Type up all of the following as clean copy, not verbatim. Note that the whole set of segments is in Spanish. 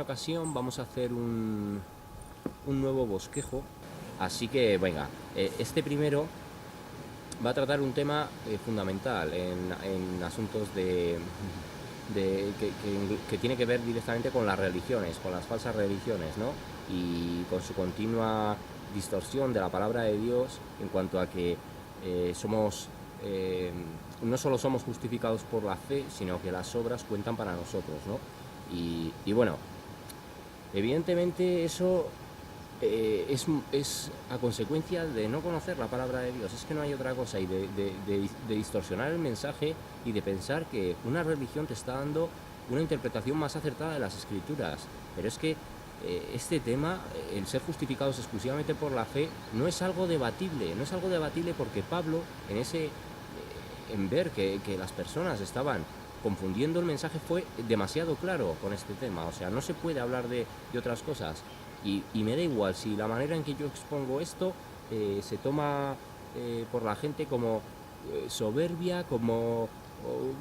ocasión vamos a hacer un nuevo bosquejo, así que venga, este primero va a tratar un tema fundamental en asuntos que tiene que ver directamente con las religiones, con las falsas religiones, ¿no? Y con su continua distorsión de la palabra de Dios en cuanto a que no solo somos justificados por la fe, sino que las obras cuentan para nosotros, ¿no? Y bueno, evidentemente eso es a consecuencia de no conocer la palabra de Dios. Es que no hay otra cosa, y de distorsionar el mensaje y de pensar que una religión te está dando una interpretación más acertada de las Escrituras. Pero es que este tema, el ser justificados exclusivamente por la fe, no es algo debatible. No es algo debatible porque Pablo, en ver que las personas estaban confundiendo el mensaje, fue demasiado claro con este tema. O sea, no se puede hablar de otras cosas. Y me da igual si la manera en que yo expongo esto se toma por la gente como soberbia, como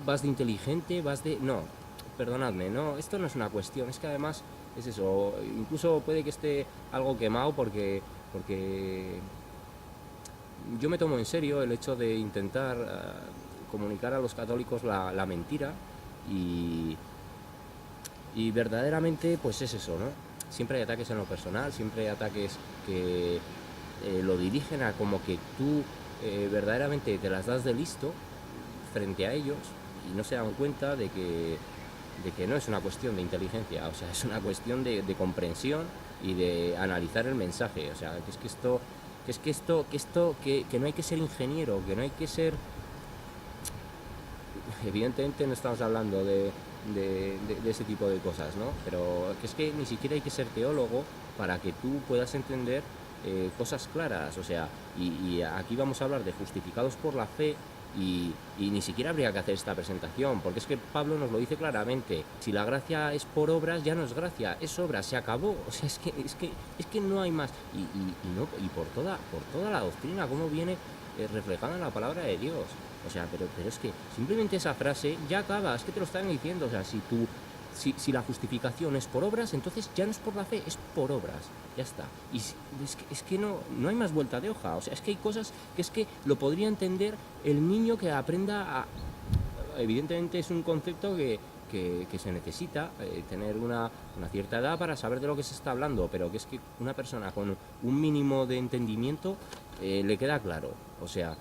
vas de inteligente, vas de... No, perdonadme, no, esto no es una cuestión, es que además es eso, incluso puede que esté algo quemado porque yo me tomo en serio el hecho de intentar comunicar a los católicos la mentira, y verdaderamente pues es eso, ¿no? Siempre hay ataques en lo personal, siempre hay ataques que lo dirigen a como que tú verdaderamente te las das de listo frente a ellos, y no se dan cuenta de que no es una cuestión de inteligencia, o sea, es una cuestión de comprensión y de analizar el mensaje. O sea, que no hay que ser ingeniero, que no hay que ser... Evidentemente no estamos hablando de ese tipo de cosas, ¿no? Pero que es que ni siquiera hay que ser teólogo para que tú puedas entender cosas claras. O sea, y aquí vamos a hablar de justificados por la fe, y ni siquiera habría que hacer esta presentación, porque es que Pablo nos lo dice claramente: si la gracia es por obras, ya no es gracia, es obra, se acabó. O sea, es que no hay más. Y por toda la doctrina, cómo viene reflejada en la palabra de Dios. O sea, pero es que simplemente esa frase ya acaba, es que te lo están diciendo. O sea, si la justificación es por obras, entonces ya no es por la fe, es por obras, ya está. Y es que no hay más vuelta de hoja. O sea, es que hay cosas que es que lo podría entender el niño que aprenda a... Evidentemente es un concepto que se necesita tener una cierta edad para saber de lo que se está hablando, pero que es que una persona con un mínimo de entendimiento le queda claro. O sea,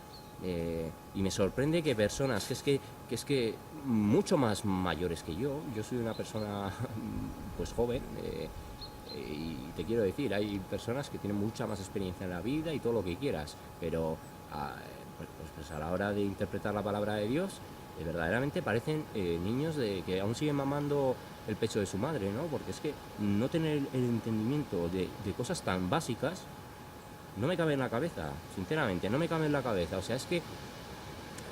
y me sorprende que personas que es que mucho más mayores que yo soy una persona pues joven, y te quiero decir, hay personas que tienen mucha más experiencia en la vida y todo lo que quieras, pero pues a la hora de interpretar la palabra de Dios, verdaderamente parecen niños que aún siguen mamando el pecho de su madre, ¿no? Porque es que no tener el entendimiento de cosas tan básicas no me cabe en la cabeza, sinceramente, no me cabe en la cabeza. O sea, es que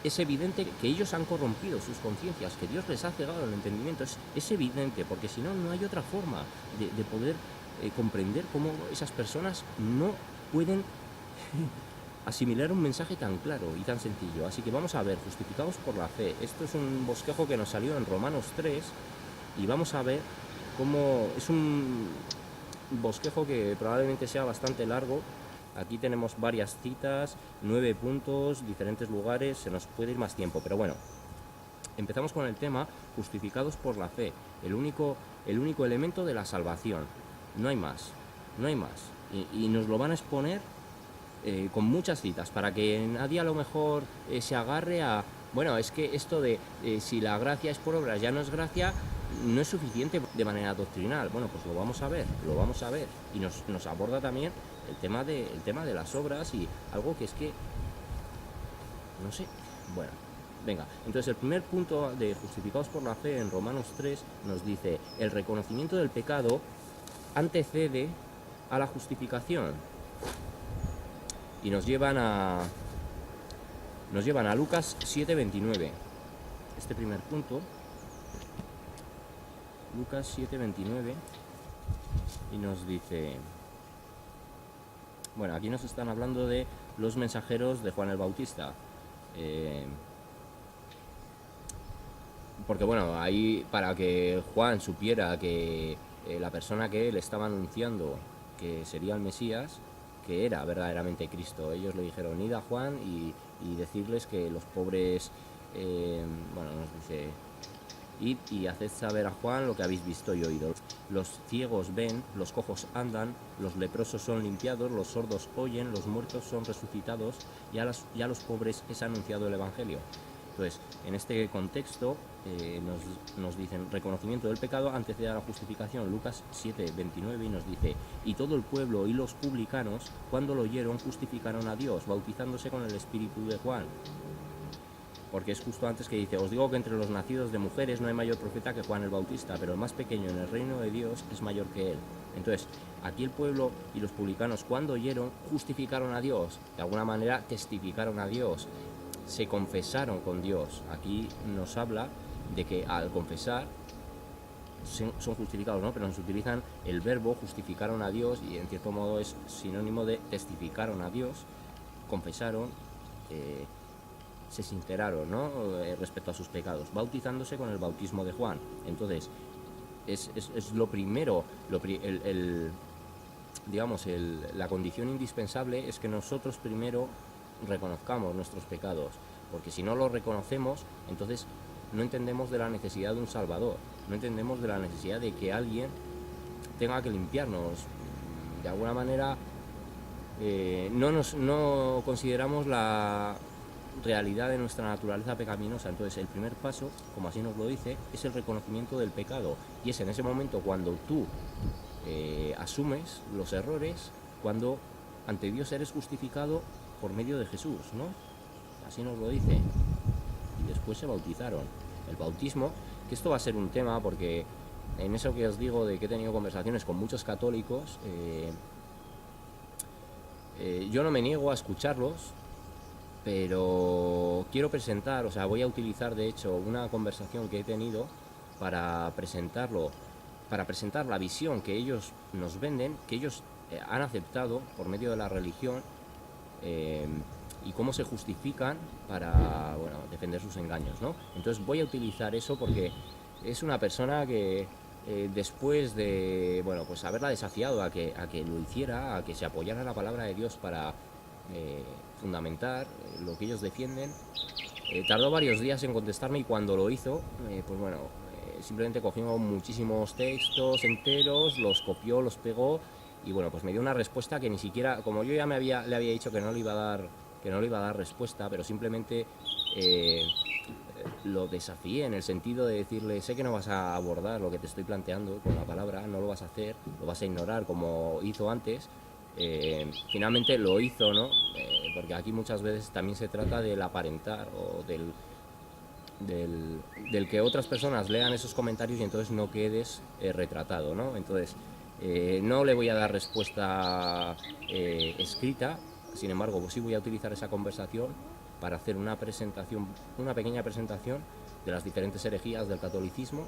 es evidente que ellos han corrompido sus conciencias, que Dios les ha cegado el entendimiento. Es evidente, porque si no, no hay otra forma de poder comprender cómo esas personas no pueden asimilar un mensaje tan claro y tan sencillo. Así que vamos a ver, justificados por la fe. Esto es un bosquejo que nos salió en Romanos 3, y vamos a ver cómo es un bosquejo que probablemente sea bastante largo. Aquí tenemos varias citas, 9 puntos, diferentes lugares, se nos puede ir más tiempo, pero bueno, empezamos con el tema justificados por la fe, el único elemento de la salvación. No hay más, no hay más. Y nos lo van a exponer con muchas citas, para que nadie a lo mejor se agarre a... Bueno, es que esto de si la gracia es por obras, ya no es gracia, no es suficiente de manera doctrinal. Bueno, pues lo vamos a ver. Y nos aborda también el tema de las obras, y algo que es que... no sé. Bueno, venga. Entonces el primer punto de justificados por la fe en Romanos 3 nos dice: el reconocimiento del pecado antecede a la justificación. Y nos llevan a Lucas 7:29. Este primer punto, Lucas 7:29, y nos dice... Bueno, aquí nos están hablando de los mensajeros de Juan el Bautista. Porque bueno, ahí, para que Juan supiera que la persona que él estaba anunciando que sería el Mesías, que era verdaderamente Cristo. Ellos le dijeron, id a Juan y decirles que los pobres, bueno, nos dice, id y haced saber a Juan lo que habéis visto y oído. Los ciegos ven, los cojos andan, los leprosos son limpiados, los sordos oyen, los muertos son resucitados, y a los pobres es anunciado el Evangelio. Entonces, en este contexto nos dicen, reconocimiento del pecado antecede a la justificación. Lucas 7:29 y nos dice, y todo el pueblo y los publicanos, cuando lo oyeron, justificaron a Dios, bautizándose con el espíritu de Juan. Porque es justo antes que dice, os digo que entre los nacidos de mujeres no hay mayor profeta que Juan el Bautista, pero el más pequeño en el reino de Dios es mayor que él. Entonces, aquí el pueblo y los publicanos, cuando oyeron, justificaron a Dios, de alguna manera testificaron a Dios, se confesaron con Dios. Aquí nos habla de que al confesar son justificados, ¿no? Pero nos utilizan el verbo justificaron a Dios y en cierto modo es sinónimo de testificaron a Dios, confesaron, se sinceraron, ¿no? Respecto a sus pecados, bautizándose con el bautismo de Juan. Entonces, es lo primero, la condición indispensable es que nosotros primero reconozcamos nuestros pecados, porque si no los reconocemos, entonces no entendemos de la necesidad de un Salvador, no entendemos de la necesidad de que alguien tenga que limpiarnos. De alguna manera no consideramos la realidad de nuestra naturaleza pecaminosa. Entonces el primer paso, como así nos lo dice, es el reconocimiento del pecado, y es en ese momento cuando tú asumes los errores, cuando ante Dios eres justificado por medio de Jesús, ¿no? Así nos lo dice. Y después se bautizaron. El bautismo, que esto va a ser un tema, porque en eso que os digo de que he tenido conversaciones con muchos católicos, yo no me niego a escucharlos, pero quiero presentar, o sea, voy a utilizar de hecho una conversación que he tenido para presentar la visión que ellos nos venden, que ellos han aceptado por medio de la religión, y cómo se justifican para, bueno, defender sus engaños, ¿no? Entonces voy a utilizar eso porque es una persona que después de, bueno, pues haberla desafiado a que lo hiciera, a que se apoyara en la palabra de Dios para fundamentar lo que ellos defienden, tardó varios días en contestarme, y cuando lo hizo, pues bueno, simplemente cogió muchísimos textos enteros, los copió, los pegó, y bueno, pues me dio una respuesta que ni siquiera, como yo ya le había dicho que no le iba a dar respuesta, pero simplemente lo desafié en el sentido de decirle, sé que no vas a abordar lo que te estoy planteando con la palabra, no lo vas a hacer, lo vas a ignorar como hizo antes. Finalmente lo hizo, ¿no? Porque aquí muchas veces también se trata del aparentar o del que otras personas lean esos comentarios y entonces no quedes retratado, ¿no? Entonces, no le voy a dar respuesta escrita, sin embargo, pues sí voy a utilizar esa conversación para hacer una pequeña presentación de las diferentes herejías del catolicismo,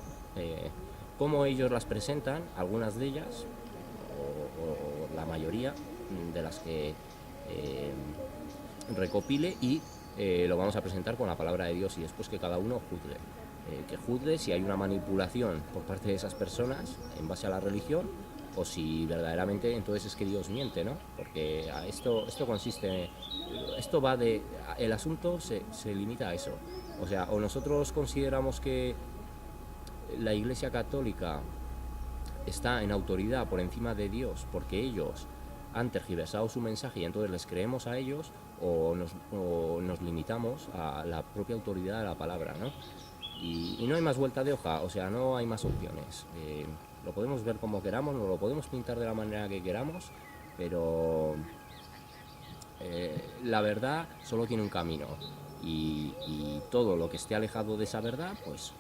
cómo ellos las presentan, algunas de ellas, o la mayoría de las que recopile, y lo vamos a presentar con la palabra de Dios, y después que cada uno juzgue. Que juzgue si hay una manipulación por parte de esas personas en base a la religión, o si verdaderamente entonces es que Dios miente, ¿no? Porque esto consiste, esto va de, el asunto se limita a eso. O sea, o nosotros consideramos que la Iglesia Católica está en autoridad por encima de Dios porque ellos han tergiversado su mensaje y entonces les creemos a ellos, o nos limitamos a la propia autoridad de la palabra, ¿no? Y no hay más vuelta de hoja, o sea, no hay más opciones. Lo podemos ver como queramos, nos lo podemos pintar de la manera que queramos, pero la verdad solo tiene un camino, y todo lo que esté alejado de esa verdad, pues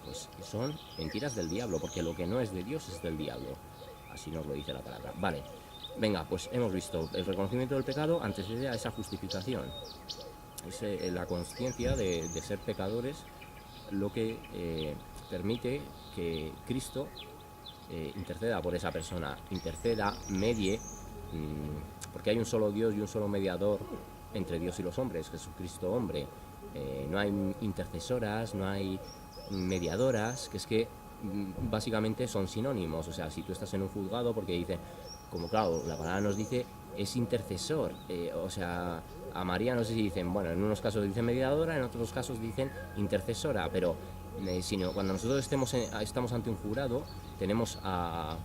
son mentiras del diablo, porque lo que no es de Dios es del diablo. Así nos lo dice la palabra. Vale, venga, pues hemos visto el reconocimiento del pecado antecede a esa justificación. Es la conciencia de ser pecadores lo que permite que Cristo interceda por esa persona, interceda, medie, porque hay un solo Dios y un solo mediador entre Dios y los hombres, Jesucristo hombre. No hay intercesoras, no hay mediadoras, que es que básicamente son sinónimos. O sea, si tú estás en un juzgado, porque dice, como claro, la palabra nos dice, es intercesor. O sea, a María no sé si dicen, bueno, en unos casos dicen mediadora, en otros casos dicen intercesora, pero sino cuando nosotros estamos ante un jurado, tenemos a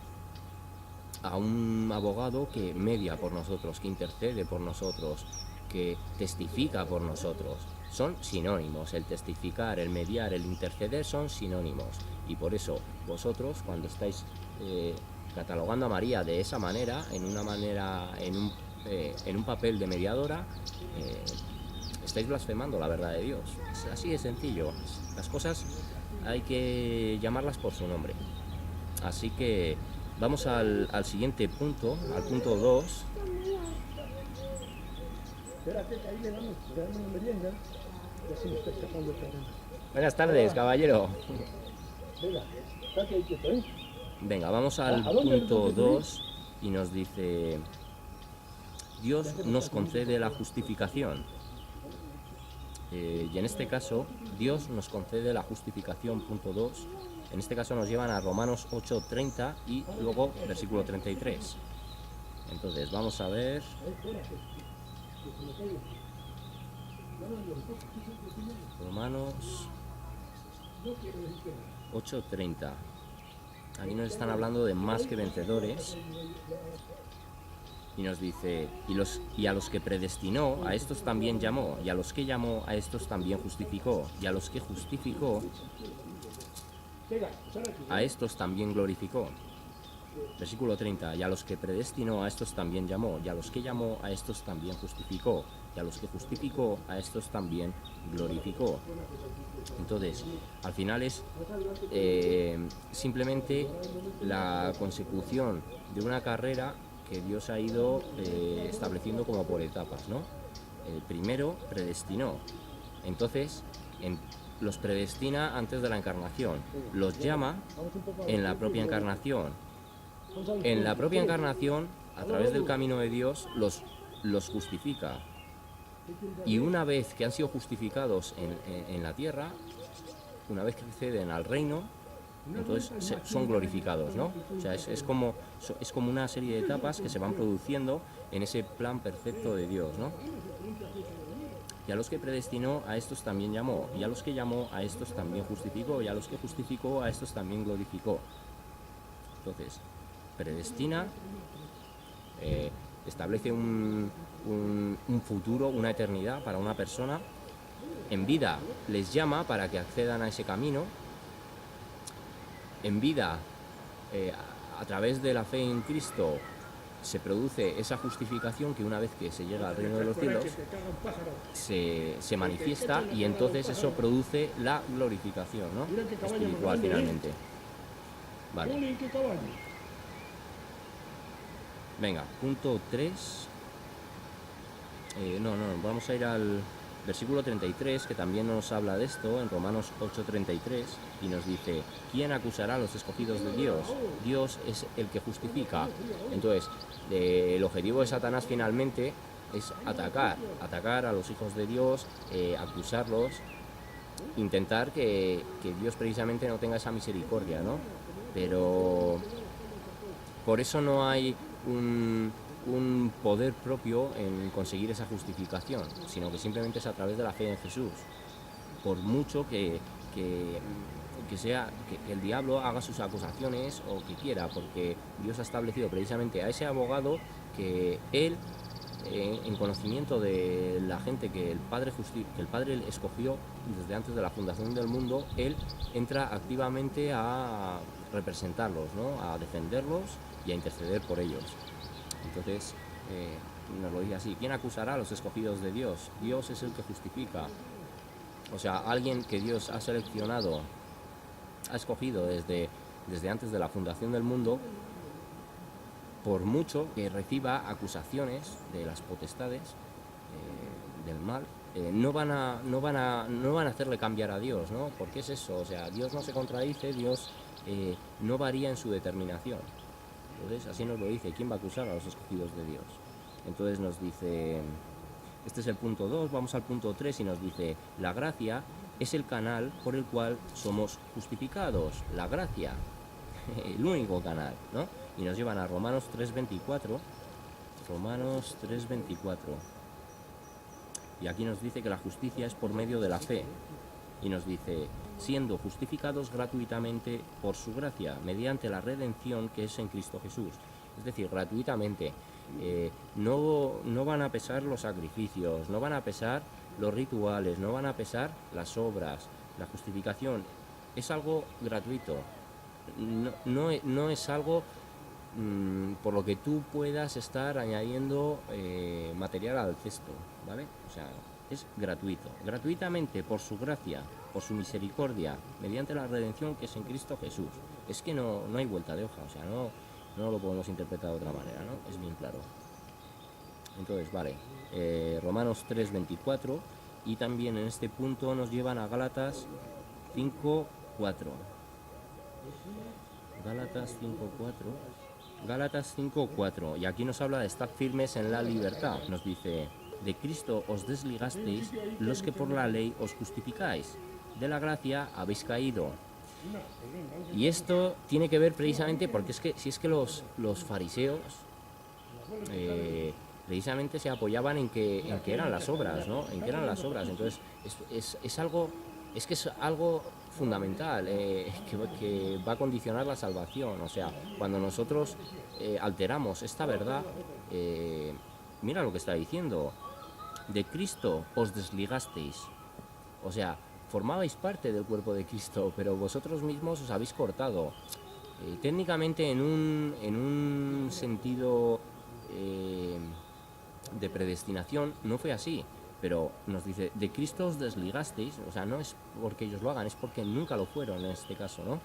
un abogado que media por nosotros, que intercede por nosotros, que testifica por nosotros. Son sinónimos, el testificar, el mediar, el interceder son sinónimos. Y por eso vosotros, cuando estáis catalogando a María de esa manera, en un papel de mediadora, estáis blasfemando la verdad de Dios. Es así de sencillo. Las cosas hay que llamarlas por su nombre. Así que vamos al siguiente punto, al punto 2. Espérate, que ahí le damos una merienda y así me está escapando el cabrón. Buenas tardes, caballero. Venga, estate ahí quieto, ¿eh? Venga, vamos al ¿A dónde punto nos 2 y nos dice, Dios nos concede la justificación. Y en este caso, Dios nos concede la justificación, punto 2. En este caso nos llevan a Romanos 8:30 y luego versículo 33. Entonces, vamos a ver. Romanos 8:30. Aquí nos están hablando de más que vencedores. Y nos dice, y a los que predestinó, a estos también llamó, y a los que llamó, a estos también justificó, y a los que justificó, a estos también glorificó. Versículo 30, y a los que predestinó, a estos también llamó, y a los que llamó, a estos también justificó, y a los que justificó, a estos también glorificó. Entonces, al final es simplemente la consecución de una carrera que Dios ha ido estableciendo como por etapas, ¿no? Primero predestinó, entonces los predestina antes de la encarnación, los llama en la propia encarnación. En la propia encarnación, a través del camino de Dios, los justifica. Y una vez que han sido justificados en la tierra, una vez que acceden al reino, entonces son glorificados, ¿no? O sea, es como una serie de etapas que se van produciendo en ese plan perfecto de Dios, ¿no? Y a los que predestinó, a estos también llamó, y a los que llamó, a estos también justificó, y a los que justificó, a estos también glorificó. Entonces, predestina, establece un futuro, una eternidad para una persona. En vida les llama para que accedan a ese camino. En vida, a través de la fe en Cristo, se produce esa justificación que una vez que se llega al reino de los cielos se manifiesta, y entonces eso produce la glorificación, ¿no? Espiritual finalmente. Vale. Venga, punto 3. Vamos a ir al versículo 33, que también nos habla de esto, en Romanos 8:33, y nos dice, ¿quién acusará a los escogidos de Dios? Dios es el que justifica. Entonces, el objetivo de Satanás finalmente es atacar a los hijos de Dios, acusarlos, intentar que Dios precisamente no tenga esa misericordia, ¿no? Pero por eso no hay un poder propio en conseguir esa justificación, sino que simplemente es a través de la fe en Jesús. Por mucho que el diablo haga sus acusaciones o que quiera, porque Dios ha establecido precisamente a ese abogado que él, en conocimiento de la gente que el Padre escogió desde antes de la fundación del mundo, él entra activamente a representarlos, ¿no? A defenderlos y a interceder por ellos. Entonces, nos lo dice así, ¿quién acusará a los escogidos de Dios? Dios es el que justifica. O sea, alguien que Dios ha seleccionado, ha escogido desde antes de la fundación del mundo, por mucho que reciba acusaciones de las potestades del mal, no van a hacerle cambiar a Dios, ¿no? Porque es eso, o sea, Dios no se contradice, Dios no varía en su determinación. Entonces, así nos lo dice, ¿quién va a acusar a los escogidos de Dios? Entonces nos dice, este es el punto 2, vamos al punto 3 y nos dice, la gracia es el canal por el cual somos justificados, la gracia, el único canal, ¿no? Y nos llevan a Romanos 3:24, Romanos 3:24. Y aquí nos dice que la justicia es por medio de la fe. Y nos dice, siendo justificados gratuitamente por su gracia, mediante la redención que es en Cristo Jesús. Es decir, gratuitamente. No van a pesar los sacrificios, no van a pesar los rituales, no van a pesar las obras. La justificación es algo gratuito. No es algo por lo que tú puedas estar añadiendo material al cesto, ¿vale? O sea, es gratuito, gratuitamente por su gracia, por su misericordia, mediante la redención que es en Cristo Jesús. Es que no hay vuelta de hoja, o sea, no lo podemos interpretar de otra manera, ¿no? Es bien claro. Entonces, vale, Romanos 3:24, y también en este punto nos llevan a Gálatas 5:4. Gálatas 5:4, y aquí nos habla de estar firmes en la libertad. Nos dice, de Cristo os desligasteis los que por la ley os justificáis, de la gracia habéis caído. Y esto tiene que ver precisamente porque si es que los fariseos precisamente se apoyaban en que eran las obras, ¿no? En que eran las obras. Entonces es algo fundamental que va a condicionar la salvación. O sea, cuando nosotros alteramos esta verdad, mira lo que está diciendo, de Cristo os desligasteis. O sea, formabais parte del cuerpo de Cristo, pero vosotros mismos os habéis cortado. Técnicamente en un sentido de predestinación no fue así, pero nos dice, de Cristo os desligasteis, o sea, no es porque ellos lo hagan, es porque nunca lo fueron en este caso, ¿no?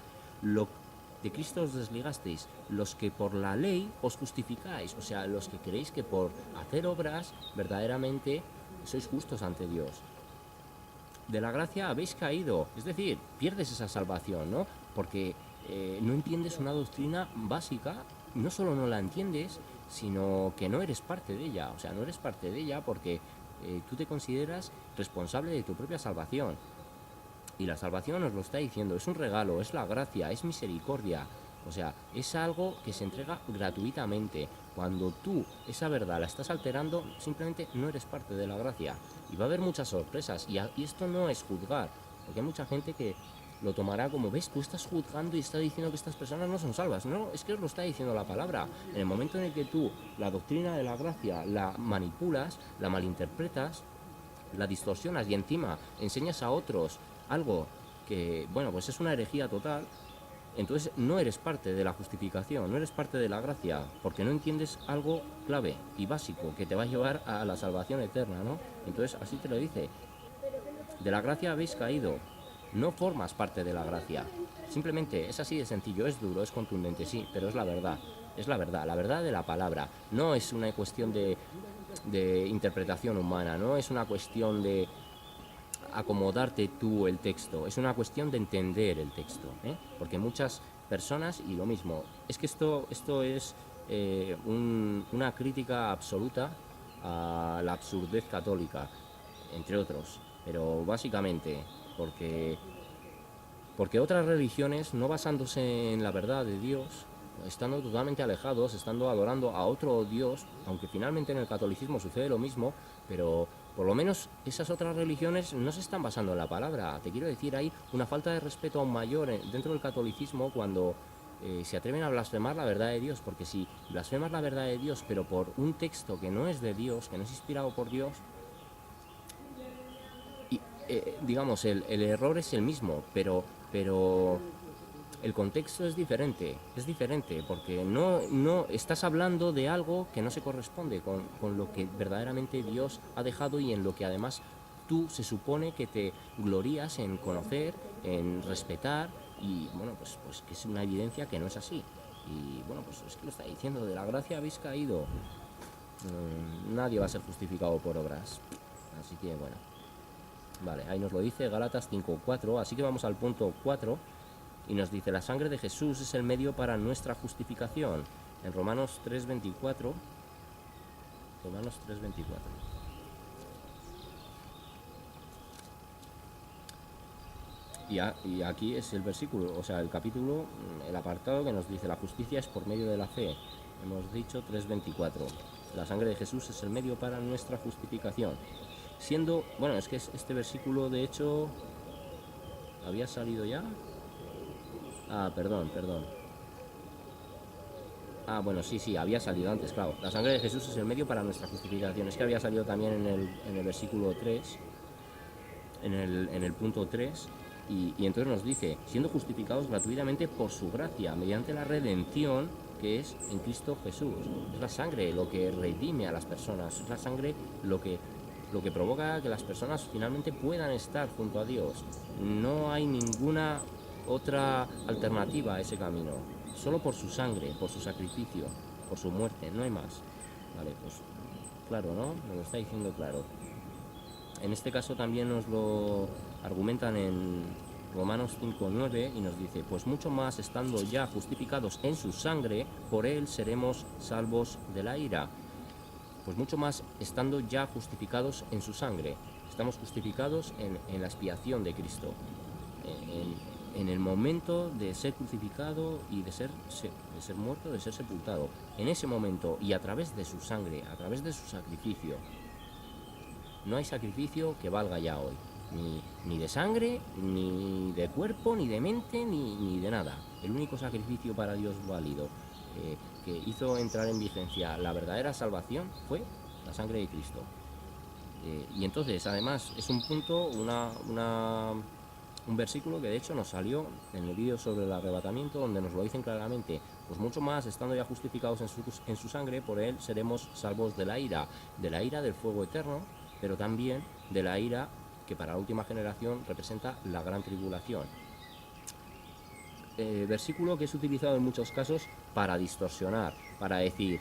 De Cristo os desligasteis, los que por la ley os justificáis, o sea, los que creéis que por hacer obras verdaderamente sois justos ante Dios. De la gracia habéis caído, es decir, pierdes esa salvación, ¿no? Porque no entiendes una doctrina básica, no solo no la entiendes, sino que no eres parte de ella, o sea, no eres parte de ella porque tú te consideras responsable de tu propia salvación. Y la salvación nos lo está diciendo, es un regalo, es la gracia, es misericordia, o sea, es algo que se entrega gratuitamente. Cuando tú esa verdad la estás alterando, simplemente no eres parte de la gracia. Y va a haber muchas sorpresas, y esto no es juzgar, porque hay mucha gente que lo tomará como, ves, tú estás juzgando y estás diciendo que estas personas no son salvas. No, es que os lo está diciendo la palabra. En el momento en el que tú la doctrina de la gracia la manipulas, la malinterpretas, la distorsionas y encima enseñas a otros algo que, bueno, pues es una herejía total, entonces no eres parte de la justificación, no eres parte de la gracia, porque no entiendes algo clave y básico que te va a llevar a la salvación eterna, ¿no? Entonces así te lo dice, de la gracia habéis caído, no formas parte de la gracia, simplemente es así de sencillo, es duro, es contundente, sí, pero es la verdad la verdad de la palabra, no es una cuestión de interpretación humana, no es una cuestión de acomodarte tú el texto, es una cuestión de entender el texto, porque muchas personas, y lo mismo, es que esto es una crítica absoluta a la absurdez católica, entre otros, pero básicamente porque otras religiones, no basándose en la verdad de Dios, estando totalmente alejados, estando adorando a otro Dios, aunque finalmente en el catolicismo sucede lo mismo, pero por lo menos esas otras religiones no se están basando en la palabra. Te quiero decir, hay una falta de respeto aún mayor dentro del catolicismo cuando se atreven a blasfemar la verdad de Dios, porque si blasfemas la verdad de Dios, pero por un texto que no es de Dios, que no es inspirado por Dios, digamos, el error es el mismo, pero el contexto es diferente, porque no estás hablando de algo que no se corresponde con lo que verdaderamente Dios ha dejado y en lo que además tú se supone que te glorías en conocer, en respetar, y bueno, pues que es una evidencia que no es así. Y bueno, pues es que lo está diciendo, de la gracia habéis caído. Nadie va a ser justificado por obras. Así que bueno. Vale, ahí nos lo dice Gálatas 5:4, así que vamos al punto 4 y nos dice, la sangre de Jesús es el medio para nuestra justificación. En Romanos 3:24, Romanos 3:24. y aquí es el versículo, o sea, el capítulo, el apartado que nos dice: la justicia es por medio de la fe. Hemos dicho 3:24. La sangre de Jesús es el medio para nuestra justificación. Siendo, bueno, es que este versículo de hecho había salido ya. Perdón. Bueno, sí, había salido antes, claro. La sangre de Jesús es el medio para nuestra justificación. Es que había salido también en el versículo 3, en el punto 3, y entonces nos dice: siendo justificados gratuitamente por su gracia, mediante la redención que es en Cristo Jesús. Es la sangre lo que redime a las personas, es la sangre lo que provoca que las personas finalmente puedan estar junto a Dios. No hay ninguna otra alternativa a ese camino, solo por su sangre, por su sacrificio, por su muerte, no hay más. Vale, pues claro, ¿no? Nos lo está diciendo claro. En este caso también nos lo argumentan en Romanos 5:9 y nos dice: pues mucho más, estando ya justificados en su sangre, por él seremos salvos de la ira. Pues mucho más, estando ya justificados en su sangre. Estamos justificados en la expiación de Cristo, en el momento de ser crucificado y de ser muerto, de ser sepultado. En ese momento, y a través de su sangre, a través de su sacrificio. No hay sacrificio que valga ya hoy, ni de sangre, ni de cuerpo, ni de mente, ni de nada. El único sacrificio para Dios válido que hizo entrar en vigencia la verdadera salvación fue la sangre de Cristo. Y entonces, además, es un punto, un versículo que de hecho nos salió en el vídeo sobre el arrebatamiento, donde nos lo dicen claramente: pues mucho más, estando ya justificados en su sangre, por él seremos salvos de la ira del fuego eterno, pero también de la ira que para la última generación representa la gran tribulación. Versículo que es utilizado en muchos casos para distorsionar, para decir: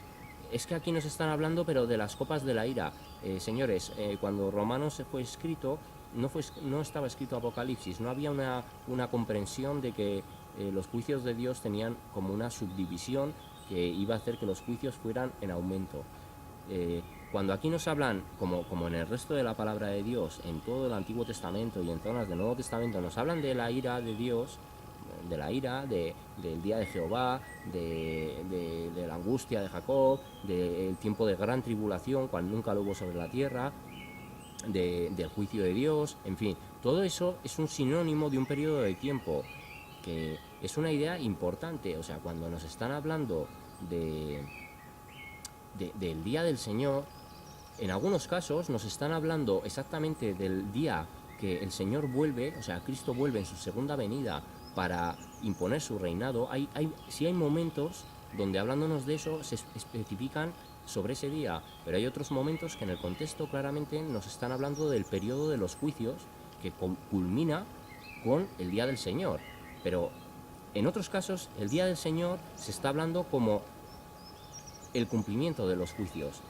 es que aquí nos están hablando pero de las copas de la ira. Señores, cuando Romanos se fue escrito, no estaba escrito Apocalipsis, no había una comprensión de que los juicios de Dios tenían como una subdivisión que iba a hacer que los juicios fueran en aumento. Cuando aquí nos hablan, como en el resto de la palabra de Dios, en todo el Antiguo Testamento y en zonas del Nuevo Testamento, nos hablan de la ira de Dios, de la ira, del día de Jehová, de la angustia de Jacob, del tiempo de gran tribulación, cuando nunca lo hubo sobre la tierra, del juicio de Dios, en fin, todo eso es un sinónimo de un periodo de tiempo, que es una idea importante. O sea, cuando nos están hablando del día del Señor, en algunos casos nos están hablando exactamente del día que el Señor vuelve, o sea, Cristo vuelve en su segunda venida para imponer su reinado. Sí hay momentos donde, hablándonos de eso, se especifican sobre ese día, pero hay otros momentos que en el contexto claramente nos están hablando del periodo de los juicios, que culmina con el día del Señor. Pero en otros casos el día del Señor se está hablando como el cumplimiento de los juicios.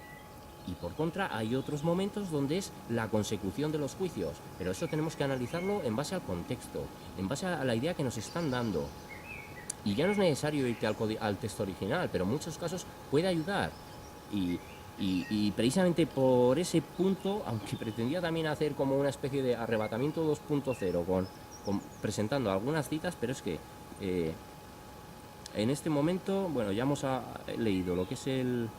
Y por contra hay otros momentos donde es la consecución de los juicios, pero eso tenemos que analizarlo en base al contexto, en base a la idea que nos están dando. Y ya no es necesario irte al texto original, pero en muchos casos puede ayudar. Y precisamente por ese punto, aunque pretendía también hacer como una especie de arrebatamiento 2.0 presentando algunas citas, pero es que en este momento, bueno, ya hemos leído lo que es el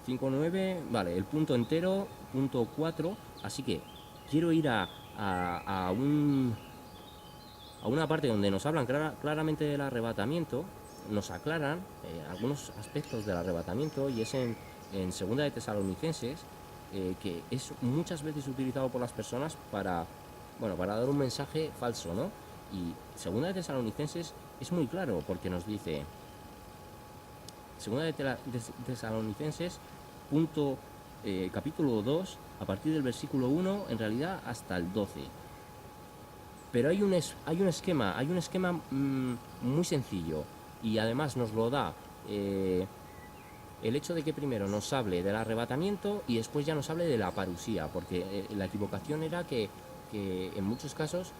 5.9, vale, el punto entero, punto 4, así que quiero ir a una parte donde nos hablan claramente del arrebatamiento, nos aclaran algunos aspectos del arrebatamiento, y es en 2 de Tesalonicenses, que es muchas veces utilizado por las personas para dar un mensaje falso, ¿no? Y 2 de Tesalonicenses es muy claro, porque nos dice, 2 de Tesalonicenses, capítulo 2, a partir del versículo 1, en realidad hasta el 12. Pero hay un esquema muy sencillo, y además nos lo da el hecho de que primero nos hable del arrebatamiento y después ya nos hable de la parusía, porque la equivocación era que en muchos casos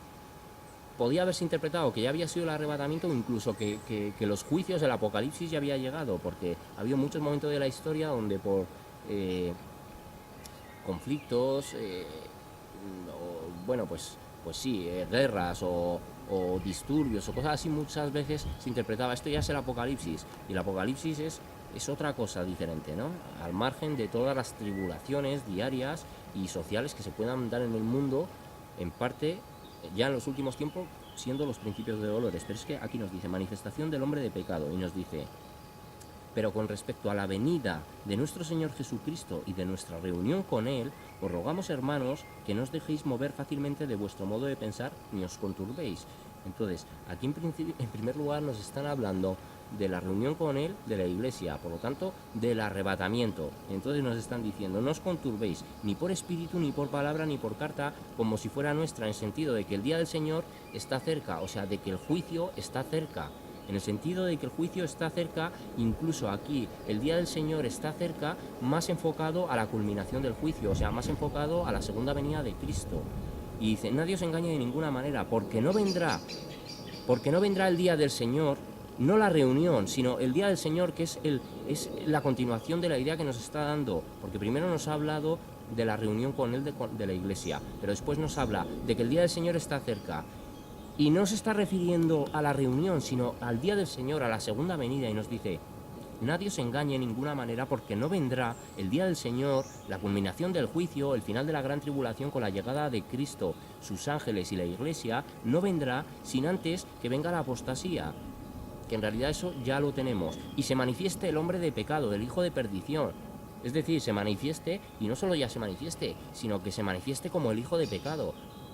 podía haberse interpretado que ya había sido el arrebatamiento, o incluso que los juicios del Apocalipsis ya había llegado, porque ha habido muchos momentos de la historia donde por conflictos bueno, pues sí, guerras o disturbios o cosas así, muchas veces se interpretaba esto ya es el Apocalipsis, y el Apocalipsis es otra cosa diferente, ¿no? Al margen de todas las tribulaciones diarias y sociales que se puedan dar en el mundo, en parte, ya en los últimos tiempos, siendo los principios de dolores. Pero es que aquí nos dice manifestación del hombre de pecado, y nos dice: pero con respecto a la venida de nuestro Señor Jesucristo y de nuestra reunión con Él, os rogamos, hermanos, que no os dejéis mover fácilmente de vuestro modo de pensar ni os conturbéis. Entonces, aquí en primer lugar nos están hablando de la reunión con Él, de la Iglesia, por lo tanto, del arrebatamiento. Entonces nos están diciendo: no os conturbéis, ni por espíritu, ni por palabra, ni por carta, como si fuera nuestra, en el sentido de que el día del Señor está cerca, o sea, de que el juicio está cerca. En el sentido de que el juicio está cerca, incluso aquí el día del Señor está cerca, más enfocado a la culminación del juicio, o sea, más enfocado a la segunda venida de Cristo. Y dice: nadie os engañe de ninguna manera, porque no vendrá el día del Señor, no la reunión, sino el día del Señor, que es la continuación de la idea que nos está dando, porque primero nos ha hablado de la reunión con Él de la Iglesia, pero después nos habla de que el día del Señor está cerca. Y no se está refiriendo a la reunión, sino al día del Señor, a la segunda venida, y nos dice: nadie os engañe en ninguna manera, porque no vendrá el día del Señor, la culminación del juicio, el final de la gran tribulación con la llegada de Cristo, sus ángeles y la Iglesia, no vendrá sin antes que venga la apostasía, que en realidad eso ya lo tenemos, y se manifieste el hombre de pecado, el hijo de perdición. Es decir, se manifieste, y no solo ya se manifieste, sino que se manifieste como el hijo de pecado,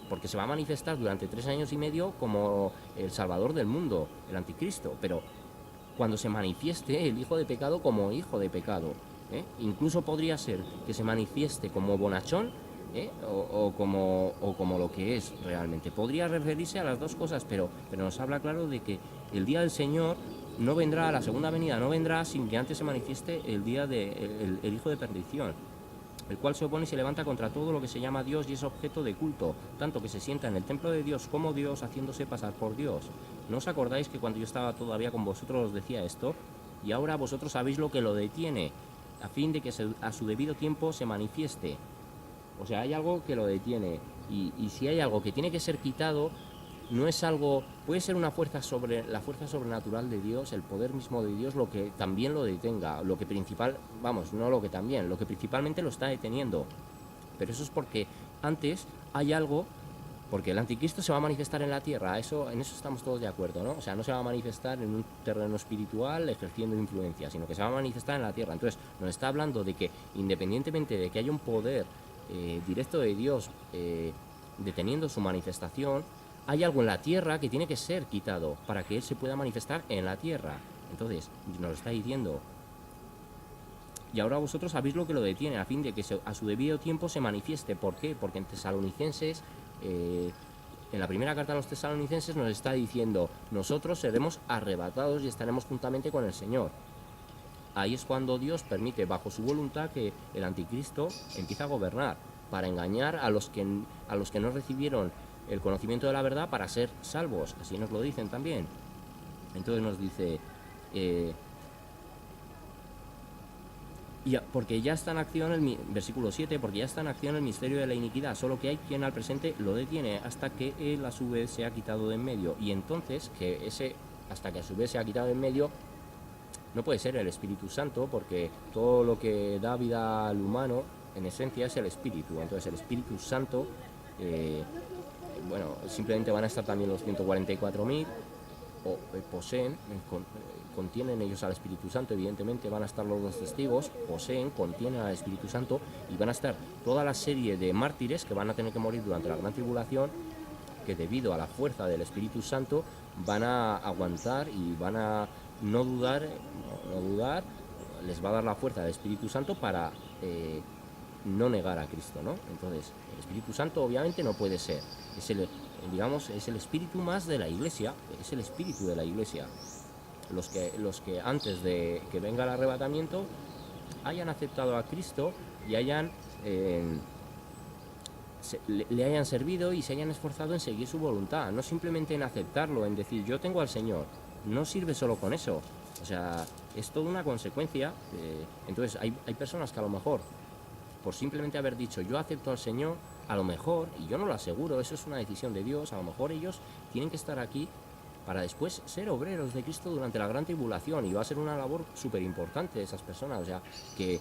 porque se va a manifestar durante 3 años y medio como el salvador del mundo, el anticristo, pero cuando se manifieste el hijo de pecado como hijo de pecado, incluso podría ser que se manifieste como bonachón, o como lo que es realmente. Podría referirse a las dos cosas, pero nos habla claro de que el día del Señor no vendrá, la segunda venida no vendrá sin que antes se manifieste el día de el hijo de perdición, el cual se opone y se levanta contra todo lo que se llama Dios y es objeto de culto, tanto que se sienta en el templo de Dios como Dios, haciéndose pasar por Dios. ¿No os acordáis que cuando yo estaba todavía con vosotros os decía esto? Y ahora vosotros sabéis lo que lo detiene, a fin de que a su debido tiempo se manifieste. O sea, hay algo que lo detiene, y si hay algo que tiene que ser quitado, no es algo, puede ser una fuerza la fuerza sobrenatural de Dios, el poder mismo de Dios, lo que también lo detenga, lo que principalmente lo está deteniendo. Pero eso es porque antes hay algo, porque el anticristo se va a manifestar en la tierra, en eso estamos todos de acuerdo, ¿no? O sea, no se va a manifestar en un terreno espiritual ejerciendo influencia, sino que se va a manifestar en la tierra. Entonces nos está hablando de que, independientemente de que haya un poder directo de Dios deteniendo su manifestación, hay algo en la tierra que tiene que ser quitado para que Él se pueda manifestar en la tierra. Entonces, nos lo está diciendo: y ahora vosotros sabéis lo que lo detiene, a fin de que a su debido tiempo se manifieste. ¿Por qué? Porque en Tesalonicenses, en la primera carta a los Tesalonicenses nos está diciendo: nosotros seremos arrebatados y estaremos juntamente con el Señor. Ahí es cuando Dios permite, bajo su voluntad, que el anticristo empiece a gobernar, para engañar a los que no recibieron el conocimiento de la verdad para ser salvos. Así nos lo dicen también. Entonces nos dice: porque ya está en acción versículo 7, porque ya está en acción el misterio de la iniquidad, solo que hay quien al presente lo detiene hasta que él a su vez se ha quitado de en medio. Y entonces, hasta que a su vez se ha quitado de en medio, no puede ser el Espíritu Santo, porque todo lo que da vida al humano en esencia es el Espíritu. Entonces el Espíritu Santo, simplemente van a estar también los 144.000, o poseen, contienen ellos al Espíritu Santo. Evidentemente van a estar los 2 testigos, contienen al Espíritu Santo, y van a estar toda la serie de mártires que van a tener que morir durante la gran tribulación, que debido a la fuerza del Espíritu Santo van a aguantar y van a no dudar, les va a dar la fuerza del Espíritu Santo para no negar a Cristo, ¿no? Entonces, el Espíritu Santo obviamente no puede ser, es el espíritu más de la Iglesia, es el espíritu de la Iglesia. Los que antes de que venga el arrebatamiento hayan aceptado a Cristo y le hayan servido y se hayan esforzado en seguir su voluntad, no simplemente en aceptarlo, en decir yo tengo al Señor. No sirve solo con eso, o sea, es toda una consecuencia. Entonces hay personas que a lo mejor, por simplemente haber dicho yo acepto al Señor, a lo mejor, y yo no lo aseguro, eso es una decisión de Dios, a lo mejor ellos tienen que estar aquí para después ser obreros de Cristo durante la gran tribulación, y va a ser una labor súper importante de esas personas. O sea, que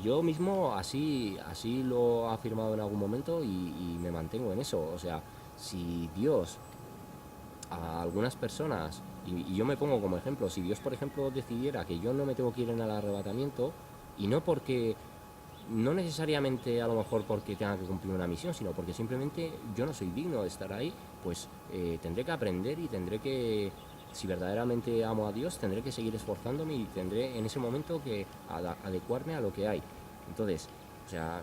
yo mismo así lo he afirmado en algún momento, y me mantengo en eso. O sea, si Dios a algunas personas, y yo me pongo como ejemplo, si Dios, por ejemplo, decidiera que yo no me tengo que ir en el arrebatamiento, y no necesariamente a lo mejor porque tenga que cumplir una misión, sino porque simplemente yo no soy digno de estar ahí, pues tendré que aprender, y tendré que, si verdaderamente amo a Dios, tendré que seguir esforzándome, y tendré en ese momento que adecuarme a lo que hay. Entonces, o sea,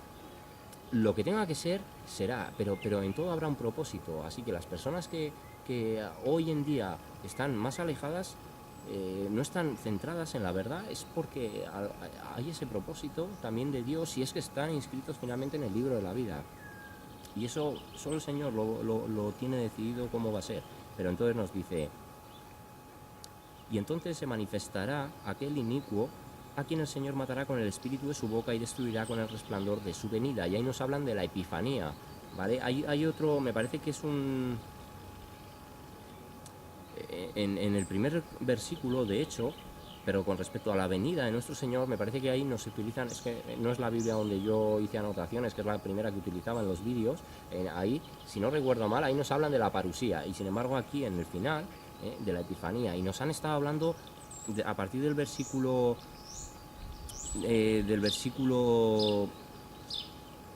lo que tenga que ser, será, pero en todo habrá un propósito. Así que las personas que hoy en día están más alejadas, no están centradas en la verdad, es porque hay ese propósito también de Dios, y es que están inscritos finalmente en el libro de la vida. Y eso solo el Señor lo tiene decidido cómo va a ser. Pero entonces nos dice: y entonces se manifestará aquel inicuo, a quien el Señor matará con el espíritu de su boca y destruirá con el resplandor de su venida. Y ahí nos hablan de la Epifanía, ¿vale? Hay otro, me parece que es un... En el primer versículo, de hecho, pero con respecto a la venida de nuestro Señor, me parece que ahí nos utilizan, es que no es la Biblia donde yo hice anotaciones, que es la primera que utilizaba en los vídeos, ahí, si no recuerdo mal, ahí nos hablan de la parusía, y sin embargo aquí en el final, de la Epifanía, y nos han estado hablando a partir del versículo,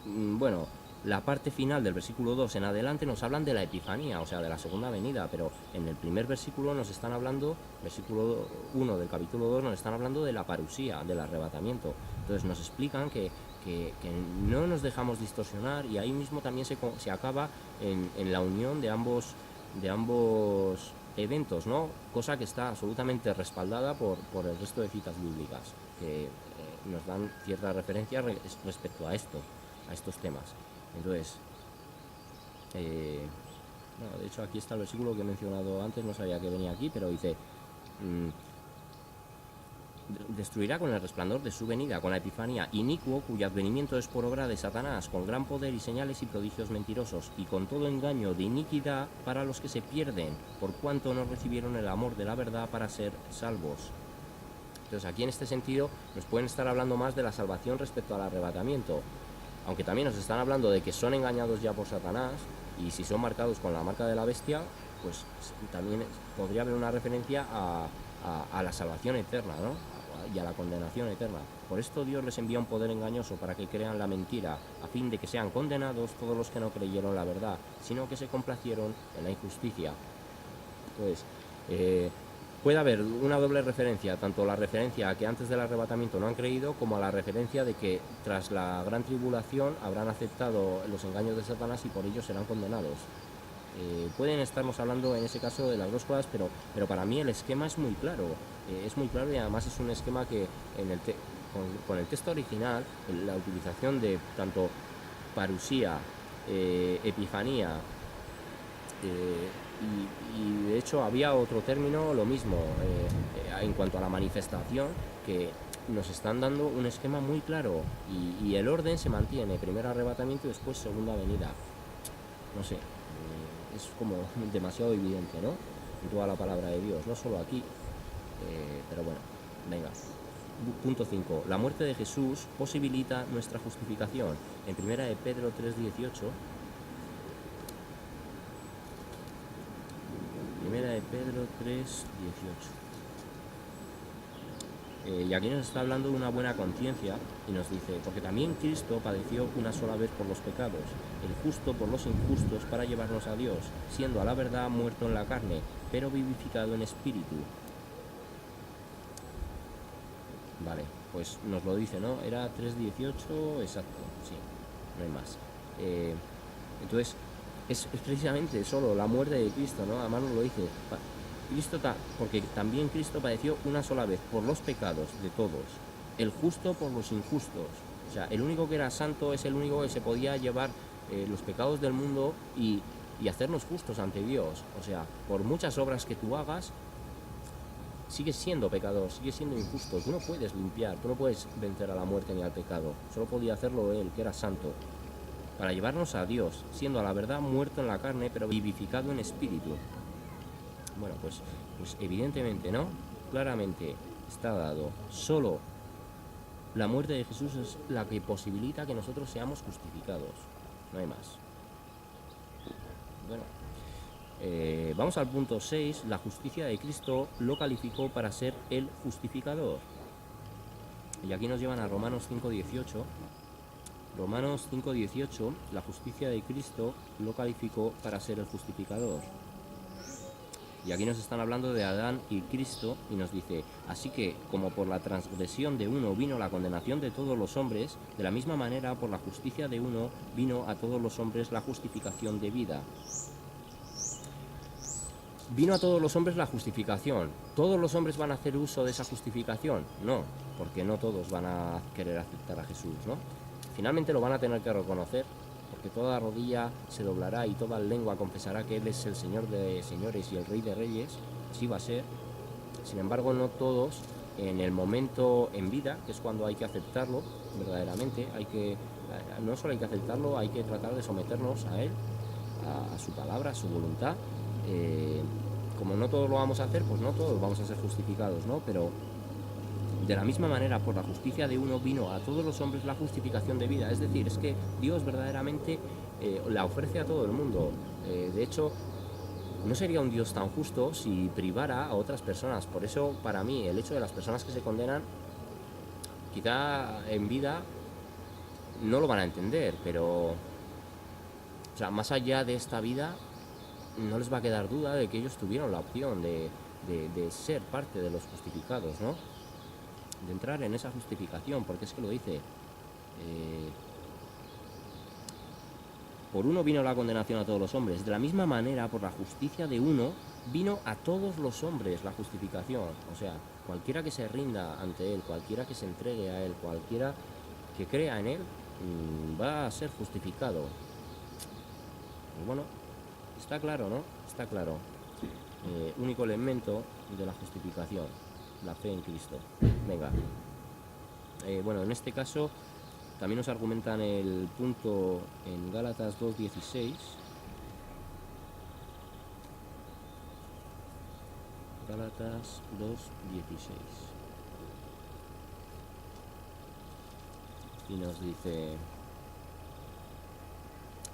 bueno, la parte final del versículo 2 en adelante nos hablan de la Epifanía, o sea, de la segunda venida, pero en el primer versículo nos están hablando, versículo 1 del capítulo 2, nos están hablando de la parusía, del arrebatamiento. Entonces nos explican que no nos dejamos distorsionar, y ahí mismo también se acaba en la unión de ambos eventos, ¿no? Cosa que está absolutamente respaldada por el resto de citas bíblicas, que nos dan cierta referencia respecto a estos temas. Entonces, bueno, de hecho aquí está el versículo que he mencionado antes, no sabía que venía aquí, pero dice: destruirá con el resplandor de su venida, con la Epifanía, inicuo, cuyo advenimiento es por obra de Satanás, con gran poder y señales y prodigios mentirosos, y con todo engaño de iniquidad para los que se pierden, por cuanto no recibieron el amor de la verdad para ser salvos. Entonces aquí en este sentido nos pueden estar hablando más de la salvación respecto al arrebatamiento, aunque también nos están hablando de que son engañados ya por Satanás, y si son marcados con la marca de la bestia, pues también podría haber una referencia a la salvación eterna, ¿no? Y a la condenación eterna. Por esto Dios les envía un poder engañoso para que crean la mentira, a fin de que sean condenados todos los que no creyeron la verdad, sino que se complacieron en la injusticia. Entonces, puede haber una doble referencia, tanto la referencia a que antes del arrebatamiento no han creído, como a la referencia de que tras la gran tribulación habrán aceptado los engaños de Satanás y por ello serán condenados. Pueden estarnos hablando en ese caso de las dos cosas, pero para mí el esquema es muy claro, y además es un esquema que con el texto original, la utilización de tanto parusía, epifanía, y de hecho había otro término, lo mismo, en cuanto a la manifestación, que nos están dando un esquema muy claro, y el orden se mantiene: primer arrebatamiento y después segunda venida. No sé, es como demasiado evidente, ¿no? En toda la palabra de Dios, no solo aquí, pero bueno, venga. Punto 5. La muerte de Jesús posibilita nuestra justificación. En primera de Pedro 3:18, primera de Pedro 3:18. Y aquí nos está hablando de una buena conciencia, y nos dice: porque también Cristo padeció una sola vez por los pecados, el justo por los injustos, para llevarnos a Dios, siendo a la verdad muerto en la carne, pero vivificado en espíritu. Vale, pues nos lo dice, ¿no? Era 3:18, exacto, sí, no hay más. Entonces, es precisamente solo la muerte de Cristo, ¿no? Además nos lo dice: porque también Cristo padeció una sola vez por los pecados de todos, el justo por los injustos. O sea, el único que era santo es el único que se podía llevar los pecados del mundo y hacernos justos ante Dios. O sea, por muchas obras que tú hagas, sigues siendo pecador, sigues siendo injusto. Tú no puedes limpiar, tú no puedes vencer a la muerte ni al pecado. Solo podía hacerlo Él, que era santo. para llevarnos a Dios, siendo a la verdad muerto en la carne, pero vivificado en espíritu. Bueno, pues evidentemente, ¿no? Claramente está dado. Solo la muerte de Jesús es la que posibilita que nosotros seamos justificados. No hay más. Bueno, vamos al punto 6. La justicia de Cristo lo calificó para ser el justificador. Y aquí nos llevan a Romanos 5:18. Romanos 5:18, la justicia de Cristo lo calificó para ser el justificador. Y aquí nos están hablando de Adán y Cristo y nos dice, así que como por la transgresión de uno vino la condenación de todos los hombres, de la misma manera por la justicia de uno vino a todos los hombres la justificación de vida. Vino a todos los hombres la justificación. ¿Todos los hombres van a hacer uso de esa justificación? No, porque no todos van a querer aceptar a Jesús, ¿no? Finalmente lo van a tener que reconocer, porque toda rodilla se doblará y toda lengua confesará que Él es el Señor de señores y el Rey de reyes. Así va a ser. Sin embargo, no todos en el momento en vida, que es cuando hay que aceptarlo verdaderamente, no solo hay que aceptarlo, hay que tratar de someternos a Él, a su palabra, a su voluntad. Como no todos lo vamos a hacer, pues no todos vamos a ser justificados, ¿no? Pero de la misma manera, por la justicia de uno vino a todos los hombres la justificación de vida. Es decir, es que Dios verdaderamente la ofrece a todo el mundo. De hecho, no sería un Dios tan justo si privara a otras personas. Por eso, para mí, el hecho de las personas que se condenan, quizá en vida no lo van a entender, pero, o sea, más allá de esta vida, no les va a quedar duda de que ellos tuvieron la opción de ser parte de los justificados, ¿no? De entrar en esa justificación, porque es que lo dice, por uno vino la condenación a todos los hombres, de la misma manera por la justicia de uno vino a todos los hombres la justificación. O sea, cualquiera que se rinda ante Él, cualquiera que se entregue a Él, cualquiera que crea en Él, va a ser justificado. Y bueno, está claro, ¿no? Está claro. Único elemento de la justificación, la fe en Cristo. Venga. Bueno, en este caso también nos argumentan el punto en Gálatas 2:16. Gálatas 2:16. Y nos dice...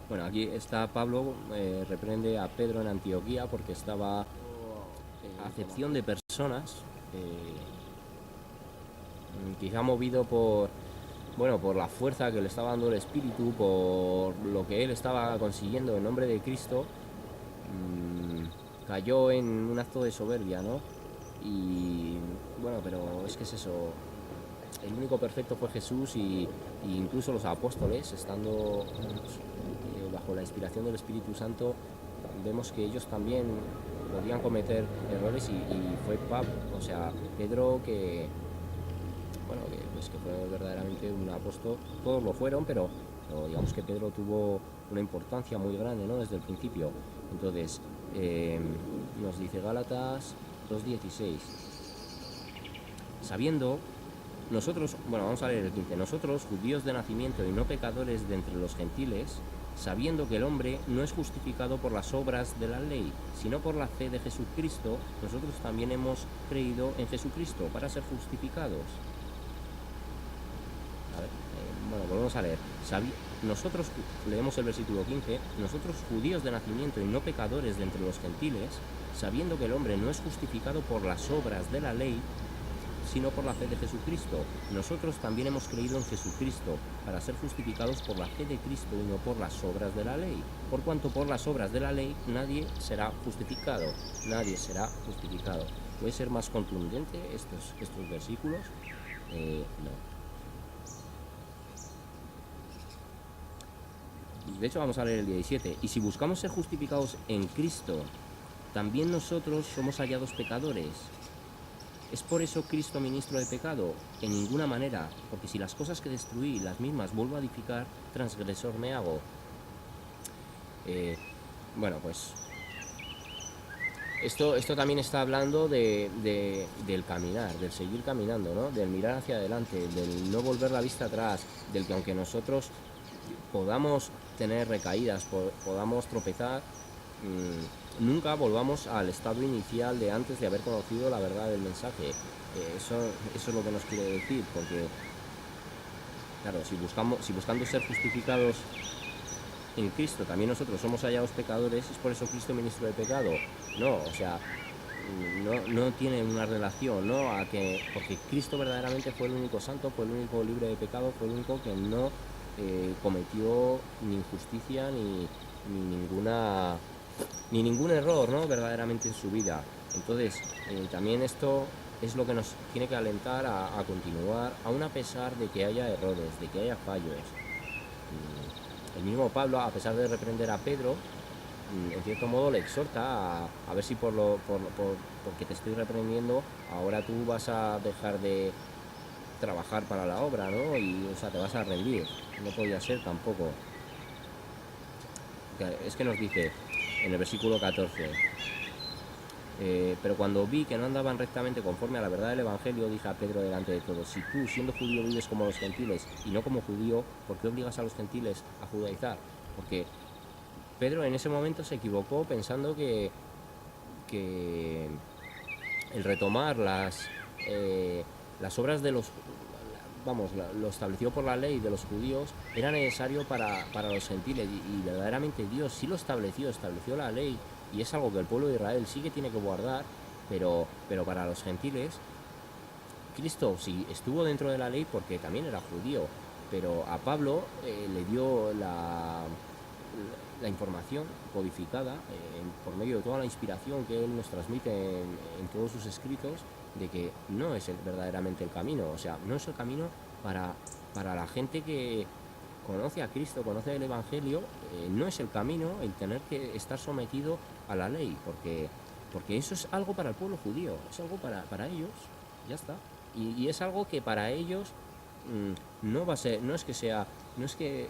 Bueno, aquí está Pablo, reprende a Pedro en Antioquía porque estaba a acepción de personas, quizá movido por la fuerza que le estaba dando el Espíritu, por lo que él estaba consiguiendo en nombre de Cristo, cayó en un acto de soberbia, ¿no? Y bueno, pero es que es eso, el único perfecto fue Jesús y incluso los apóstoles, estando bajo la inspiración del Espíritu Santo, vemos que ellos también podían cometer errores y fue Pedro que fue verdaderamente un apóstol. Todos lo fueron, pero digamos que Pedro tuvo una importancia muy grande, ¿no? Desde el principio. Entonces, nos dice Gálatas 2:16, sabiendo nosotros, vamos a leer el 15, nosotros, judíos de nacimiento y no pecadores de entre los gentiles, sabiendo que el hombre no es justificado por las obras de la ley, sino por la fe de Jesucristo, nosotros también hemos creído en Jesucristo para ser justificados. A ver, volvemos a leer. Nosotros, leemos el versículo 15, nosotros, judíos de nacimiento y no pecadores de entre los gentiles, sabiendo que el hombre no es justificado por las obras de la ley, sino por la fe de Jesucristo. Nosotros también hemos creído en Jesucristo para ser justificados por la fe de Cristo y no por las obras de la ley. Por cuanto por las obras de la ley nadie será justificado. Nadie será justificado. ¿Puede ser más contundente estos versículos? No. De hecho, vamos a leer el 17. Y si buscamos ser justificados en Cristo, también nosotros somos hallados pecadores. ¿Es por eso Cristo ministro de pecado? En ninguna manera, porque si las cosas que destruí, las mismas vuelvo a edificar, transgresor me hago. Pues esto también está hablando del caminar, del seguir caminando, ¿no? Del mirar hacia adelante, del no volver la vista atrás, del que aunque nosotros podamos tener recaídas, podamos tropezar, nunca volvamos al estado inicial de antes de haber conocido la verdad del mensaje. Eso es lo que nos quiere decir, porque claro, si buscando ser justificados en Cristo también nosotros somos hallados pecadores, ¿es por eso Cristo ministro de pecado? No, o sea, no tiene una relación, ¿no? Porque Cristo verdaderamente fue el único santo, fue el único libre de pecado, fue el único que no cometió ni injusticia ni ningún error, ¿no? Verdaderamente en su vida. Entonces, también esto es lo que nos tiene que alentar a continuar, aun a pesar de que haya errores, de que haya fallos. El mismo Pablo, a pesar de reprender a Pedro, en cierto modo le exhorta a ver si porque te estoy reprendiendo, ahora tú vas a dejar de trabajar para la obra, ¿no? Y, o sea, te vas a rendir. No podía ser tampoco. Es que nos dice en el versículo 14, pero cuando vi que no andaban rectamente conforme a la verdad del Evangelio, dije a Pedro delante de todos: si tú, siendo judío, vives como los gentiles y no como judío, ¿por qué obligas a los gentiles a judaizar? Porque Pedro en ese momento se equivocó pensando que el retomar las obras de lo establecido por la ley de los judíos era necesario para los gentiles, y verdaderamente Dios sí lo estableció la ley, y es algo que el pueblo de Israel sí que tiene que guardar, pero para los gentiles Cristo sí estuvo dentro de la ley porque también era judío, pero a Pablo le dio la información codificada por medio de toda la inspiración que él nos transmite en todos sus escritos, de que no es verdaderamente el camino. O sea, no es el camino para la gente que conoce a Cristo, conoce el Evangelio. No es el camino el tener que estar sometido a la ley, porque eso es algo para el pueblo judío, es algo para ellos, ya está. Y es algo que para ellos no va a ser, no es que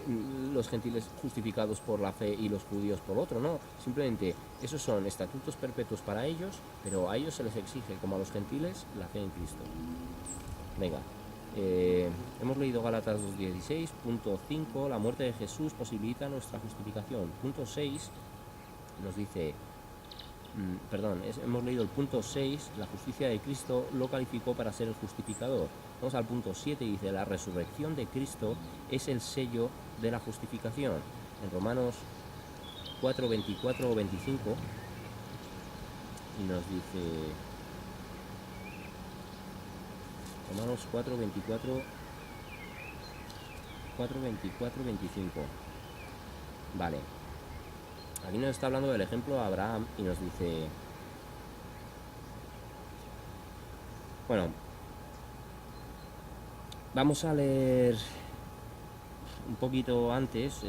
los gentiles justificados por la fe y los judíos por otro, no, simplemente esos son estatutos perpetuos para ellos, pero a ellos se les exige, como a los gentiles, la fe en Cristo. Venga, hemos leído Gálatas 2:16, punto 5, la muerte de Jesús posibilita nuestra justificación. Punto 6 nos dice, hemos leído el punto 6, la justicia de Cristo lo calificó para ser el justificador. Vamos al punto 7 y dice, la resurrección de Cristo es el sello de la justificación. En Romanos 4, 24 o 25, y nos dice, Romanos 4, 24, 25. Vale. Aquí nos está hablando del ejemplo de Abraham y nos dice, bueno, vamos a leer un poquito antes,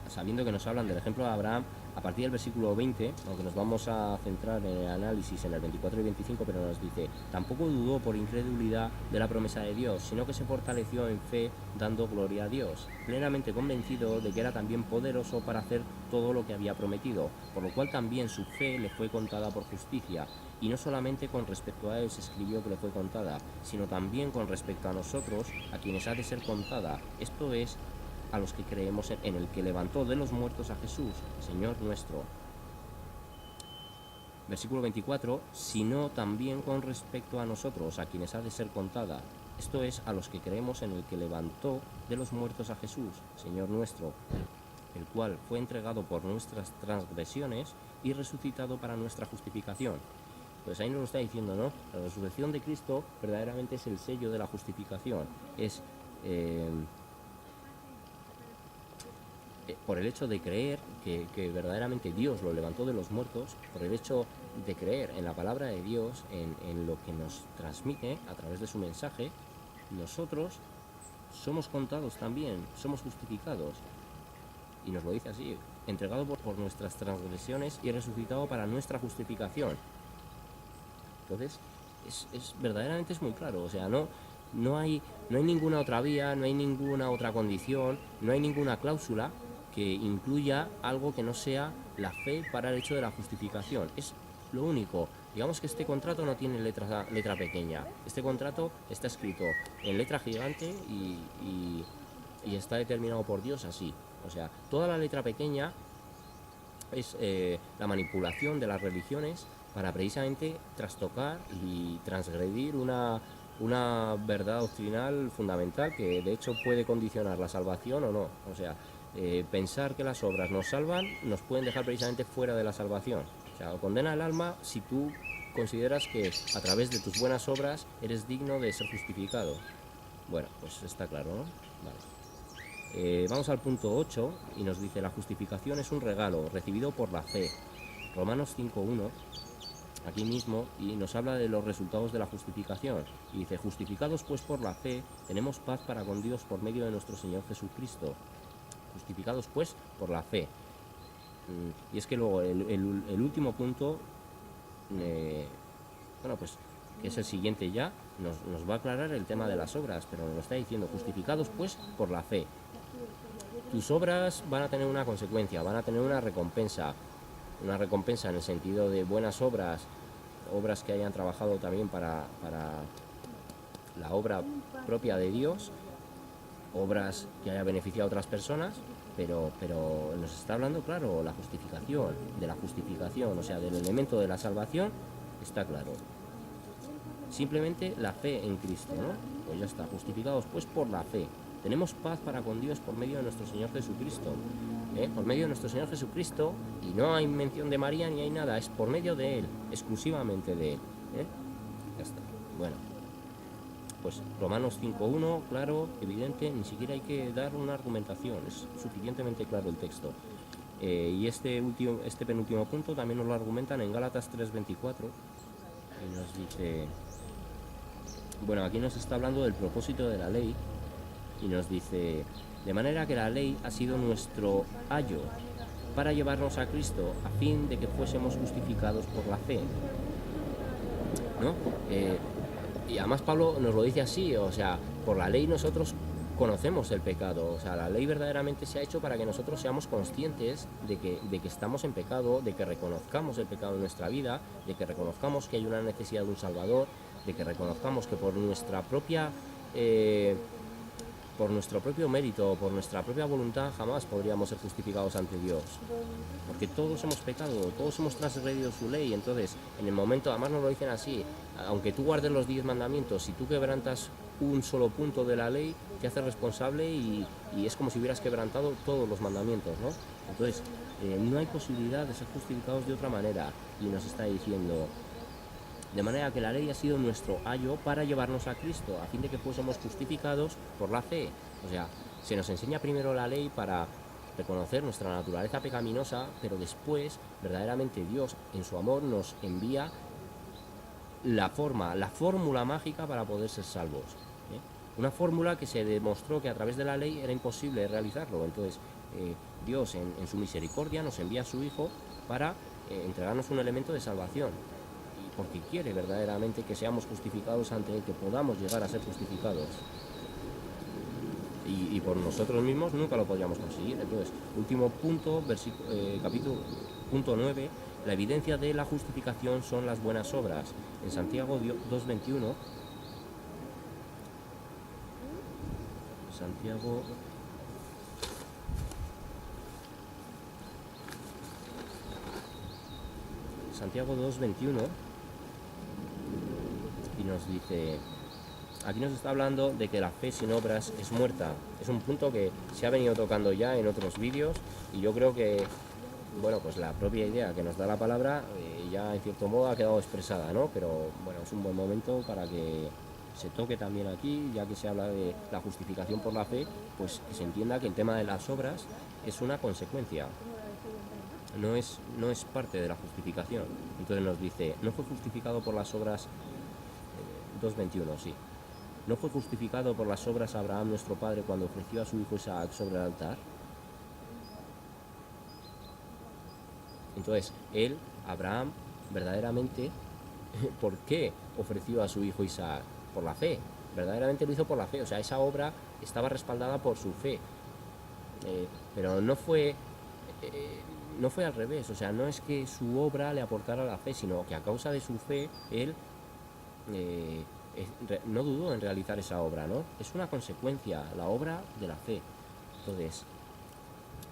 sabiendo que nos hablan del ejemplo de Abraham, a partir del versículo 20, aunque nos vamos a centrar en el análisis en el 24 y 25, pero nos dice, tampoco dudó por incredulidad de la promesa de Dios, sino que se fortaleció en fe dando gloria a Dios, plenamente convencido de que era también poderoso para hacer todo lo que había prometido, por lo cual también su fe le fue contada por justicia. Y no solamente con respecto a él se escribió que le fue contada, sino también con respecto a nosotros, a quienes ha de ser contada, esto es, a los que creemos en el que levantó de los muertos a Jesús, Señor nuestro. Versículo 24, sino también con respecto a nosotros, a quienes ha de ser contada, esto es, a los que creemos en el que levantó de los muertos a Jesús, Señor nuestro, el cual fue entregado por nuestras transgresiones y resucitado para nuestra justificación. Pues ahí nos lo está diciendo, ¿no? La resurrección de Cristo verdaderamente es el sello de la justificación. Es por el hecho de creer que verdaderamente Dios lo levantó de los muertos, por el hecho de creer en la palabra de Dios, en lo que nos transmite a través de su mensaje, nosotros somos contados también, somos justificados. Y nos lo dice así, entregado por nuestras transgresiones y resucitado para nuestra justificación. Entonces, verdaderamente es muy claro, o sea, no hay ninguna otra vía, no hay ninguna otra condición, no hay ninguna cláusula que incluya algo que no sea la fe para el hecho de la justificación. Es lo único. Digamos que este contrato no tiene letra pequeña. Este contrato está escrito en letra gigante y y está determinado por Dios así. O sea, toda la letra pequeña es la manipulación de las religiones para precisamente trastocar y transgredir una verdad doctrinal fundamental que de hecho puede condicionar la salvación o no. O sea, pensar que las obras nos salvan nos pueden dejar precisamente fuera de la salvación. O sea, condena el alma si tú consideras que a través de tus buenas obras eres digno de ser justificado. Bueno, pues está claro, ¿no? Vale. Vamos al punto 8 y nos dice: la justificación es un regalo recibido por la fe. Romanos 5.1, aquí mismo, y nos habla de los resultados de la justificación. Y dice: justificados pues por la fe, tenemos paz para con Dios por medio de nuestro Señor Jesucristo. Justificados pues por la fe. Y es que luego el último punto, bueno, pues que es el siguiente ya, nos va a aclarar el tema de las obras, pero nos está diciendo: justificados pues por la fe. Tus obras van a tener una consecuencia, van a tener una recompensa en el sentido de buenas obras, obras que hayan trabajado también para la obra propia de Dios, obras que haya beneficiado a otras personas, pero nos está hablando, claro, la justificación, o sea, del elemento de la salvación, está claro. Simplemente la fe en Cristo, ¿no? Pues ya está, justificados pues por la fe. Tenemos paz para con Dios por medio de nuestro Señor Jesucristo. Por medio de nuestro Señor Jesucristo, y no hay mención de María ni hay nada, es por medio de Él, exclusivamente de Él. Ya está. Bueno, pues Romanos 5.1, claro, evidente, ni siquiera hay que dar una argumentación, es suficientemente claro el texto. Y este penúltimo punto también nos lo argumentan en Gálatas 3.24, y nos dice, bueno, aquí nos está hablando del propósito de la ley, y nos dice: de manera que la ley ha sido nuestro ayo para llevarnos a Cristo, a fin de que fuésemos justificados por la fe, ¿no? Y además Pablo nos lo dice así, o sea, por la ley nosotros conocemos el pecado, o sea, la ley verdaderamente se ha hecho para que nosotros seamos conscientes de que estamos en pecado, de que reconozcamos el pecado en nuestra vida, de que reconozcamos que hay una necesidad de un Salvador, de que reconozcamos que por nuestro propio mérito, por nuestra propia voluntad, jamás podríamos ser justificados ante Dios. Porque todos hemos pecado, todos hemos transgredido su ley. Entonces, en el momento, además nos lo dicen así: aunque tú guardes los 10 mandamientos, si tú quebrantas un solo punto de la ley, te haces responsable y es como si hubieras quebrantado todos los mandamientos, ¿no? Entonces, no hay posibilidad de ser justificados de otra manera. Y nos está diciendo: de manera que la ley ha sido nuestro ayo para llevarnos a Cristo, a fin de que fuésemos justificados por la fe. O sea, se nos enseña primero la ley para reconocer nuestra naturaleza pecaminosa, pero después, verdaderamente, Dios, en su amor, nos envía la fórmula mágica para poder ser salvos. Una fórmula que se demostró que a través de la ley era imposible realizarlo. Entonces, Dios, en su misericordia, nos envía a su Hijo para entregarnos un elemento de salvación. Porque quiere verdaderamente que seamos justificados ante Él, que podamos llegar a ser justificados. Y por nosotros mismos nunca lo podríamos conseguir. Entonces, último punto, capítulo punto 9, la evidencia de la justificación son las buenas obras. En Santiago 2.21, Santiago 2.21, y nos dice, aquí nos está hablando de que la fe sin obras es muerta. Es un punto que se ha venido tocando ya en otros vídeos, y yo creo que, bueno, pues la propia idea que nos da la palabra ya en cierto modo ha quedado expresada, ¿no? Pero bueno, es un buen momento para que se toque también aquí, ya que se habla de la justificación por la fe, pues que se entienda que el tema de las obras es una consecuencia, no es parte de la justificación. Entonces nos dice: no fue justificado por las obras, 2.21, sí. ¿No fue justificado por las obras Abraham nuestro padre cuando ofreció a su hijo Isaac sobre el altar? Entonces, Abraham, verdaderamente, ¿por qué ofreció a su hijo Isaac? Por la fe. Verdaderamente lo hizo por la fe. O sea, esa obra estaba respaldada por su fe. Pero no fue al revés. O sea, no es que su obra le aportara la fe, sino que a causa de su fe, él no dudó en realizar esa obra, ¿no? Es una consecuencia, la obra de la fe. Entonces,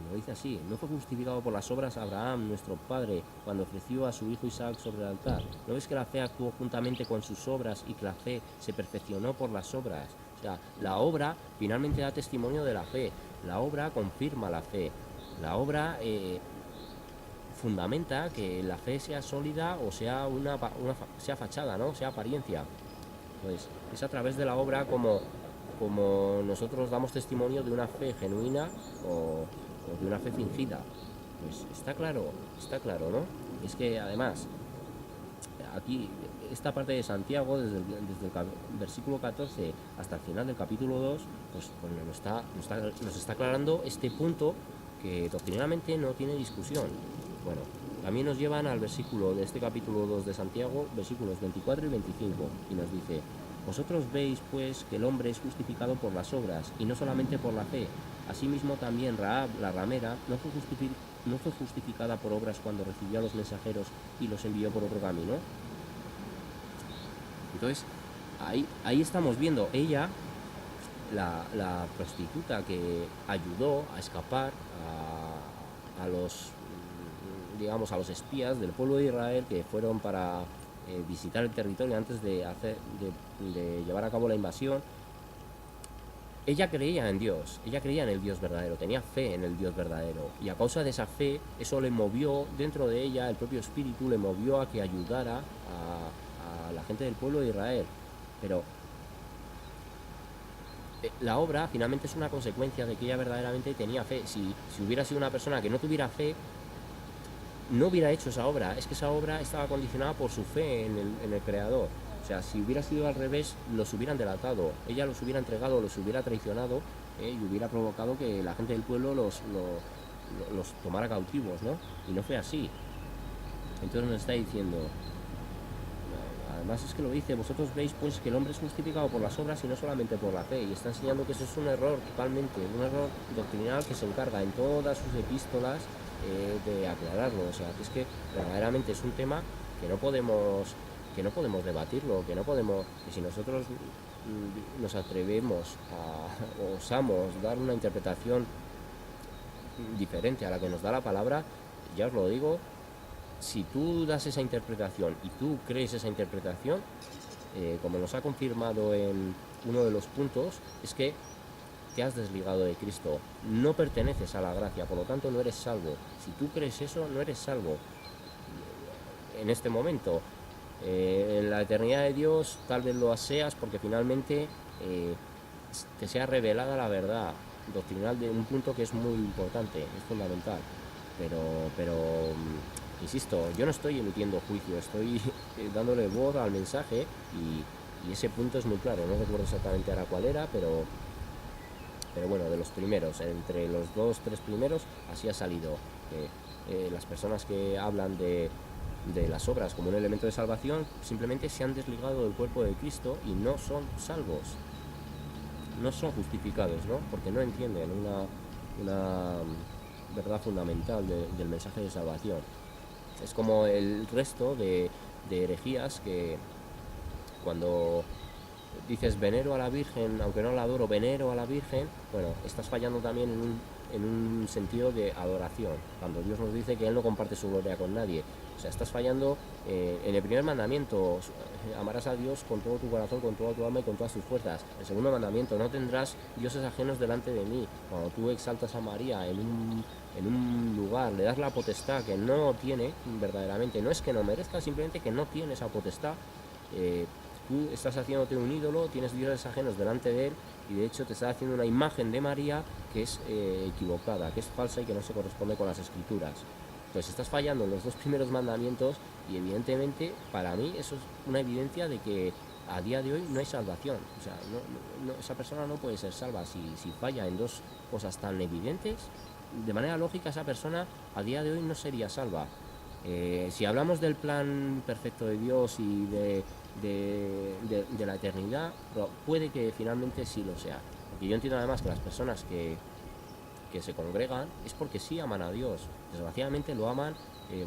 lo dice así: no fue justificado por las obras Abraham, nuestro padre, cuando ofreció a su hijo Isaac sobre el altar. ¿No ves que la fe actuó juntamente con sus obras y que la fe se perfeccionó por las obras? O sea, la obra finalmente da testimonio de la fe, la obra confirma la fe, la obra fundamenta que la fe sea sólida o sea sea fachada, ¿no? Sea apariencia. Pues es a través de la obra como nosotros damos testimonio de una fe genuina o de una fe fingida. Pues está claro, ¿no? Es que además, aquí, esta parte de Santiago, desde el versículo 14 hasta el final del capítulo 2, pues nos está aclarando este punto que doctrinalmente no tiene discusión. Bueno, también nos llevan al versículo de este capítulo 2 de Santiago, versículos 24 y 25, y nos dice: vosotros veis, pues, que el hombre es justificado por las obras, y no solamente por la fe. Asimismo también Rahab, la ramera, no fue justificada por obras cuando recibió a los mensajeros y los envió por otro camino. Entonces, ahí estamos viendo, ella, la prostituta que ayudó a escapar a los, digamos, a los espías del pueblo de Israel que fueron para visitar el territorio antes de llevar a cabo la invasión. Ella creía en Dios, ella creía en el Dios verdadero, tenía fe en el Dios verdadero, y a causa de esa fe, eso le movió dentro de ella, el propio espíritu le movió a que ayudara a la gente del pueblo de Israel. Pero la obra finalmente es una consecuencia de que ella verdaderamente tenía fe. Si hubiera sido una persona que no tuviera fe, no hubiera hecho esa obra. Es que esa obra estaba condicionada por su fe en el Creador. O sea, si hubiera sido al revés, los hubieran delatado, ella los hubiera entregado, los hubiera traicionado, y hubiera provocado que la gente del pueblo los tomara cautivos, ¿no? Y no fue así. Entonces nos está diciendo, además es que lo dice: vosotros veis, pues, que el hombre es justificado por las obras y no solamente por la fe. Y está enseñando que eso es un error totalmente, un error doctrinal que se encarga en todas sus epístolas de aclararlo. O sea, que es que verdaderamente es un tema que no podemos debatirlo, que si nosotros nos atrevemos o osamos dar una interpretación diferente a la que nos da la palabra, ya os lo digo, si tú das esa interpretación y tú crees esa interpretación, como nos ha confirmado en uno de los puntos, es que te has desligado de Cristo, no perteneces a la gracia, por lo tanto no eres salvo. Si tú crees eso, no eres salvo en este momento. En la eternidad de Dios tal vez lo seas, porque finalmente te sea revelada la verdad doctrinal de un punto que es muy importante, es fundamental. Pero insisto, yo no estoy emitiendo juicio, estoy dándole voz al mensaje, y ese punto es muy claro. No recuerdo exactamente ahora cuál era, pero bueno, de los primeros, entre los 2-3 primeros, así ha salido. Las personas que hablan de las obras como un elemento de salvación simplemente se han desligado del cuerpo de Cristo y no son salvos, no son justificados, ¿no? Porque no entienden una verdad fundamental del mensaje de salvación. Es como el resto de herejías que, cuando dices venero a la Virgen, aunque no la adoro, venero a la Virgen, bueno, estás fallando también en un sentido de adoración, cuando Dios nos dice que Él no comparte su gloria con nadie. O sea, estás fallando en el primer mandamiento: amarás a Dios con todo tu corazón, con toda tu alma y con todas tus fuerzas. El segundo mandamiento: no tendrás dioses ajenos delante de mí. Cuando tú exaltas a María en un lugar, le das la potestad que no tiene verdaderamente, no es que no merezca, simplemente que no tiene esa potestad. Tú estás haciéndote un ídolo, tienes dioses ajenos delante de Él, y de hecho te estás haciendo una imagen de María que es equivocada, que es falsa y que no se corresponde con las Escrituras. Pues estás fallando en los 2 primeros mandamientos, y evidentemente para mí eso es una evidencia de que a día de hoy no hay salvación. O sea, esa persona no puede ser salva si falla en 2 cosas tan evidentes. De manera lógica, esa persona a día de hoy no sería salva. Si hablamos del plan perfecto de Dios y de la eternidad, puede que finalmente sí lo sea. Porque yo entiendo además que las personas que se congregan es porque sí aman a Dios. Desgraciadamente lo aman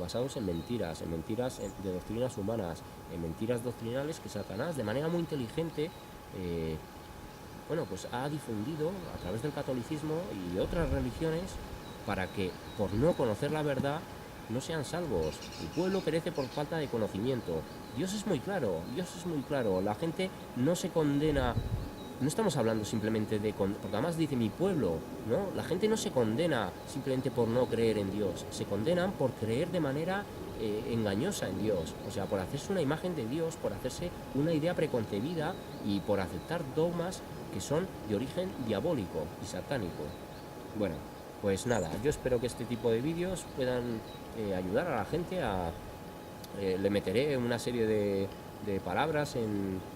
basados en mentiras de doctrinas humanas, en mentiras doctrinales que Satanás, de manera muy inteligente, bueno, pues ha difundido a través del catolicismo y otras religiones para que por no conocer la verdad no sean salvos. El pueblo perece por falta de conocimiento. Dios es muy claro, Dios es muy claro. La gente no se condena. No estamos hablando simplemente porque además dice mi pueblo, ¿no? La gente no se condena simplemente por no creer en Dios, se condenan por creer de manera engañosa en Dios, o sea, por hacerse una imagen de Dios, por hacerse una idea preconcebida y por aceptar dogmas que son de origen diabólico y satánico. Bueno, pues nada, yo espero que este tipo de vídeos puedan ayudar a la gente le meteré una serie de palabras en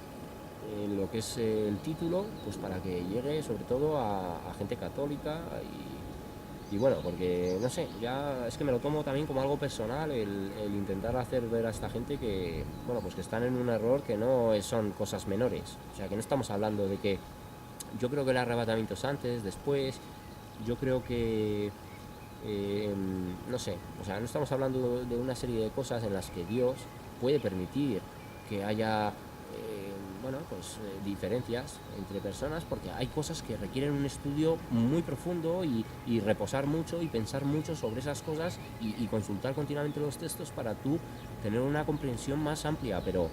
lo que es el título, pues para que llegue sobre todo a gente católica y bueno, porque no sé, ya es que me lo tomo también como algo personal el intentar hacer ver a esta gente que, bueno, pues que están en un error que no son cosas menores, o sea, que no estamos hablando de que yo creo que el arrebatamiento es antes, después, yo creo que no sé, o sea, no estamos hablando de una serie de cosas en las que Dios puede permitir que haya bueno, pues diferencias entre personas, porque hay cosas que requieren un estudio muy profundo y reposar mucho y pensar mucho sobre esas cosas y consultar continuamente los textos para tú tener una comprensión más amplia, pero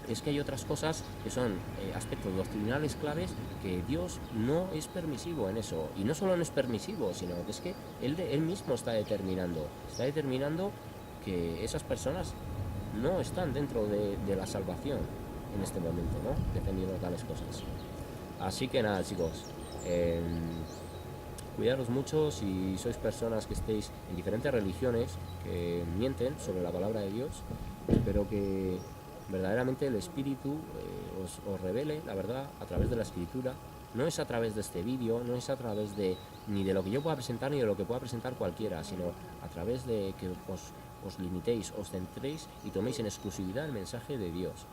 es que hay otras cosas que son aspectos doctrinales claves que Dios no es permisivo en eso. Y no solo no es permisivo, sino que es que Él mismo está determinando que esas personas no están dentro de la salvación en este momento, ¿no? Defendiendo tales cosas. Así que nada, chicos, cuidaros mucho si sois personas que estéis en diferentes religiones que mienten sobre la palabra de Dios. Espero que verdaderamente el Espíritu os revele la verdad a través de la Escritura. No es a través de este vídeo, no es a través ni de lo que yo pueda presentar ni de lo que pueda presentar cualquiera, sino a través de que os limitéis, os centréis y toméis en exclusividad el mensaje de Dios,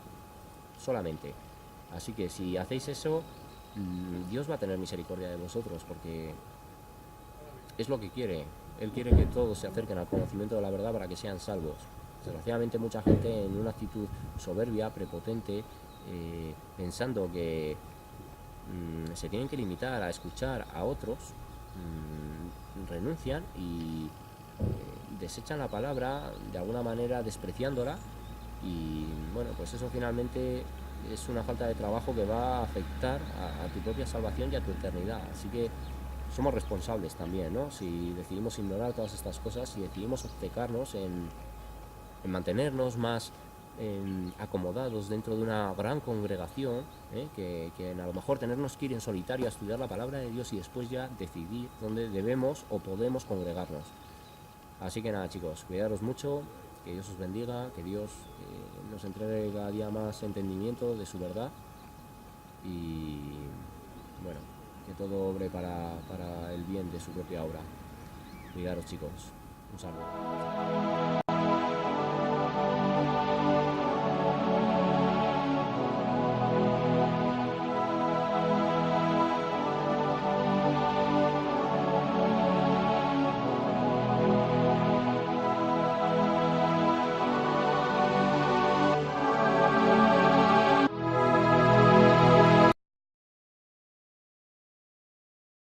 solamente. Así que si hacéis eso, Dios va a tener misericordia de vosotros, porque es lo que quiere. Él quiere que todos se acerquen al conocimiento de la verdad para que sean salvos. Desgraciadamente mucha gente en una actitud soberbia, prepotente, pensando que se tienen que limitar a escuchar a otros, renuncian y desechan la palabra de alguna manera despreciándola y bueno, pues eso finalmente es una falta de trabajo que va a afectar a tu propia salvación y a tu eternidad. Así que somos responsables también, ¿no? Si decidimos ignorar todas estas cosas y decidimos obcecarnos en mantenernos más acomodados dentro de una gran congregación, que a lo mejor tenernos que ir en solitario a estudiar la palabra de Dios y después ya decidir dónde debemos o podemos congregarnos. Así que nada, chicos, cuidaros mucho, que Dios os bendiga, que Dios nos entregue cada día más entendimiento de su verdad y bueno, que todo obre para el bien de su propia obra. Cuidaros, chicos. Un saludo.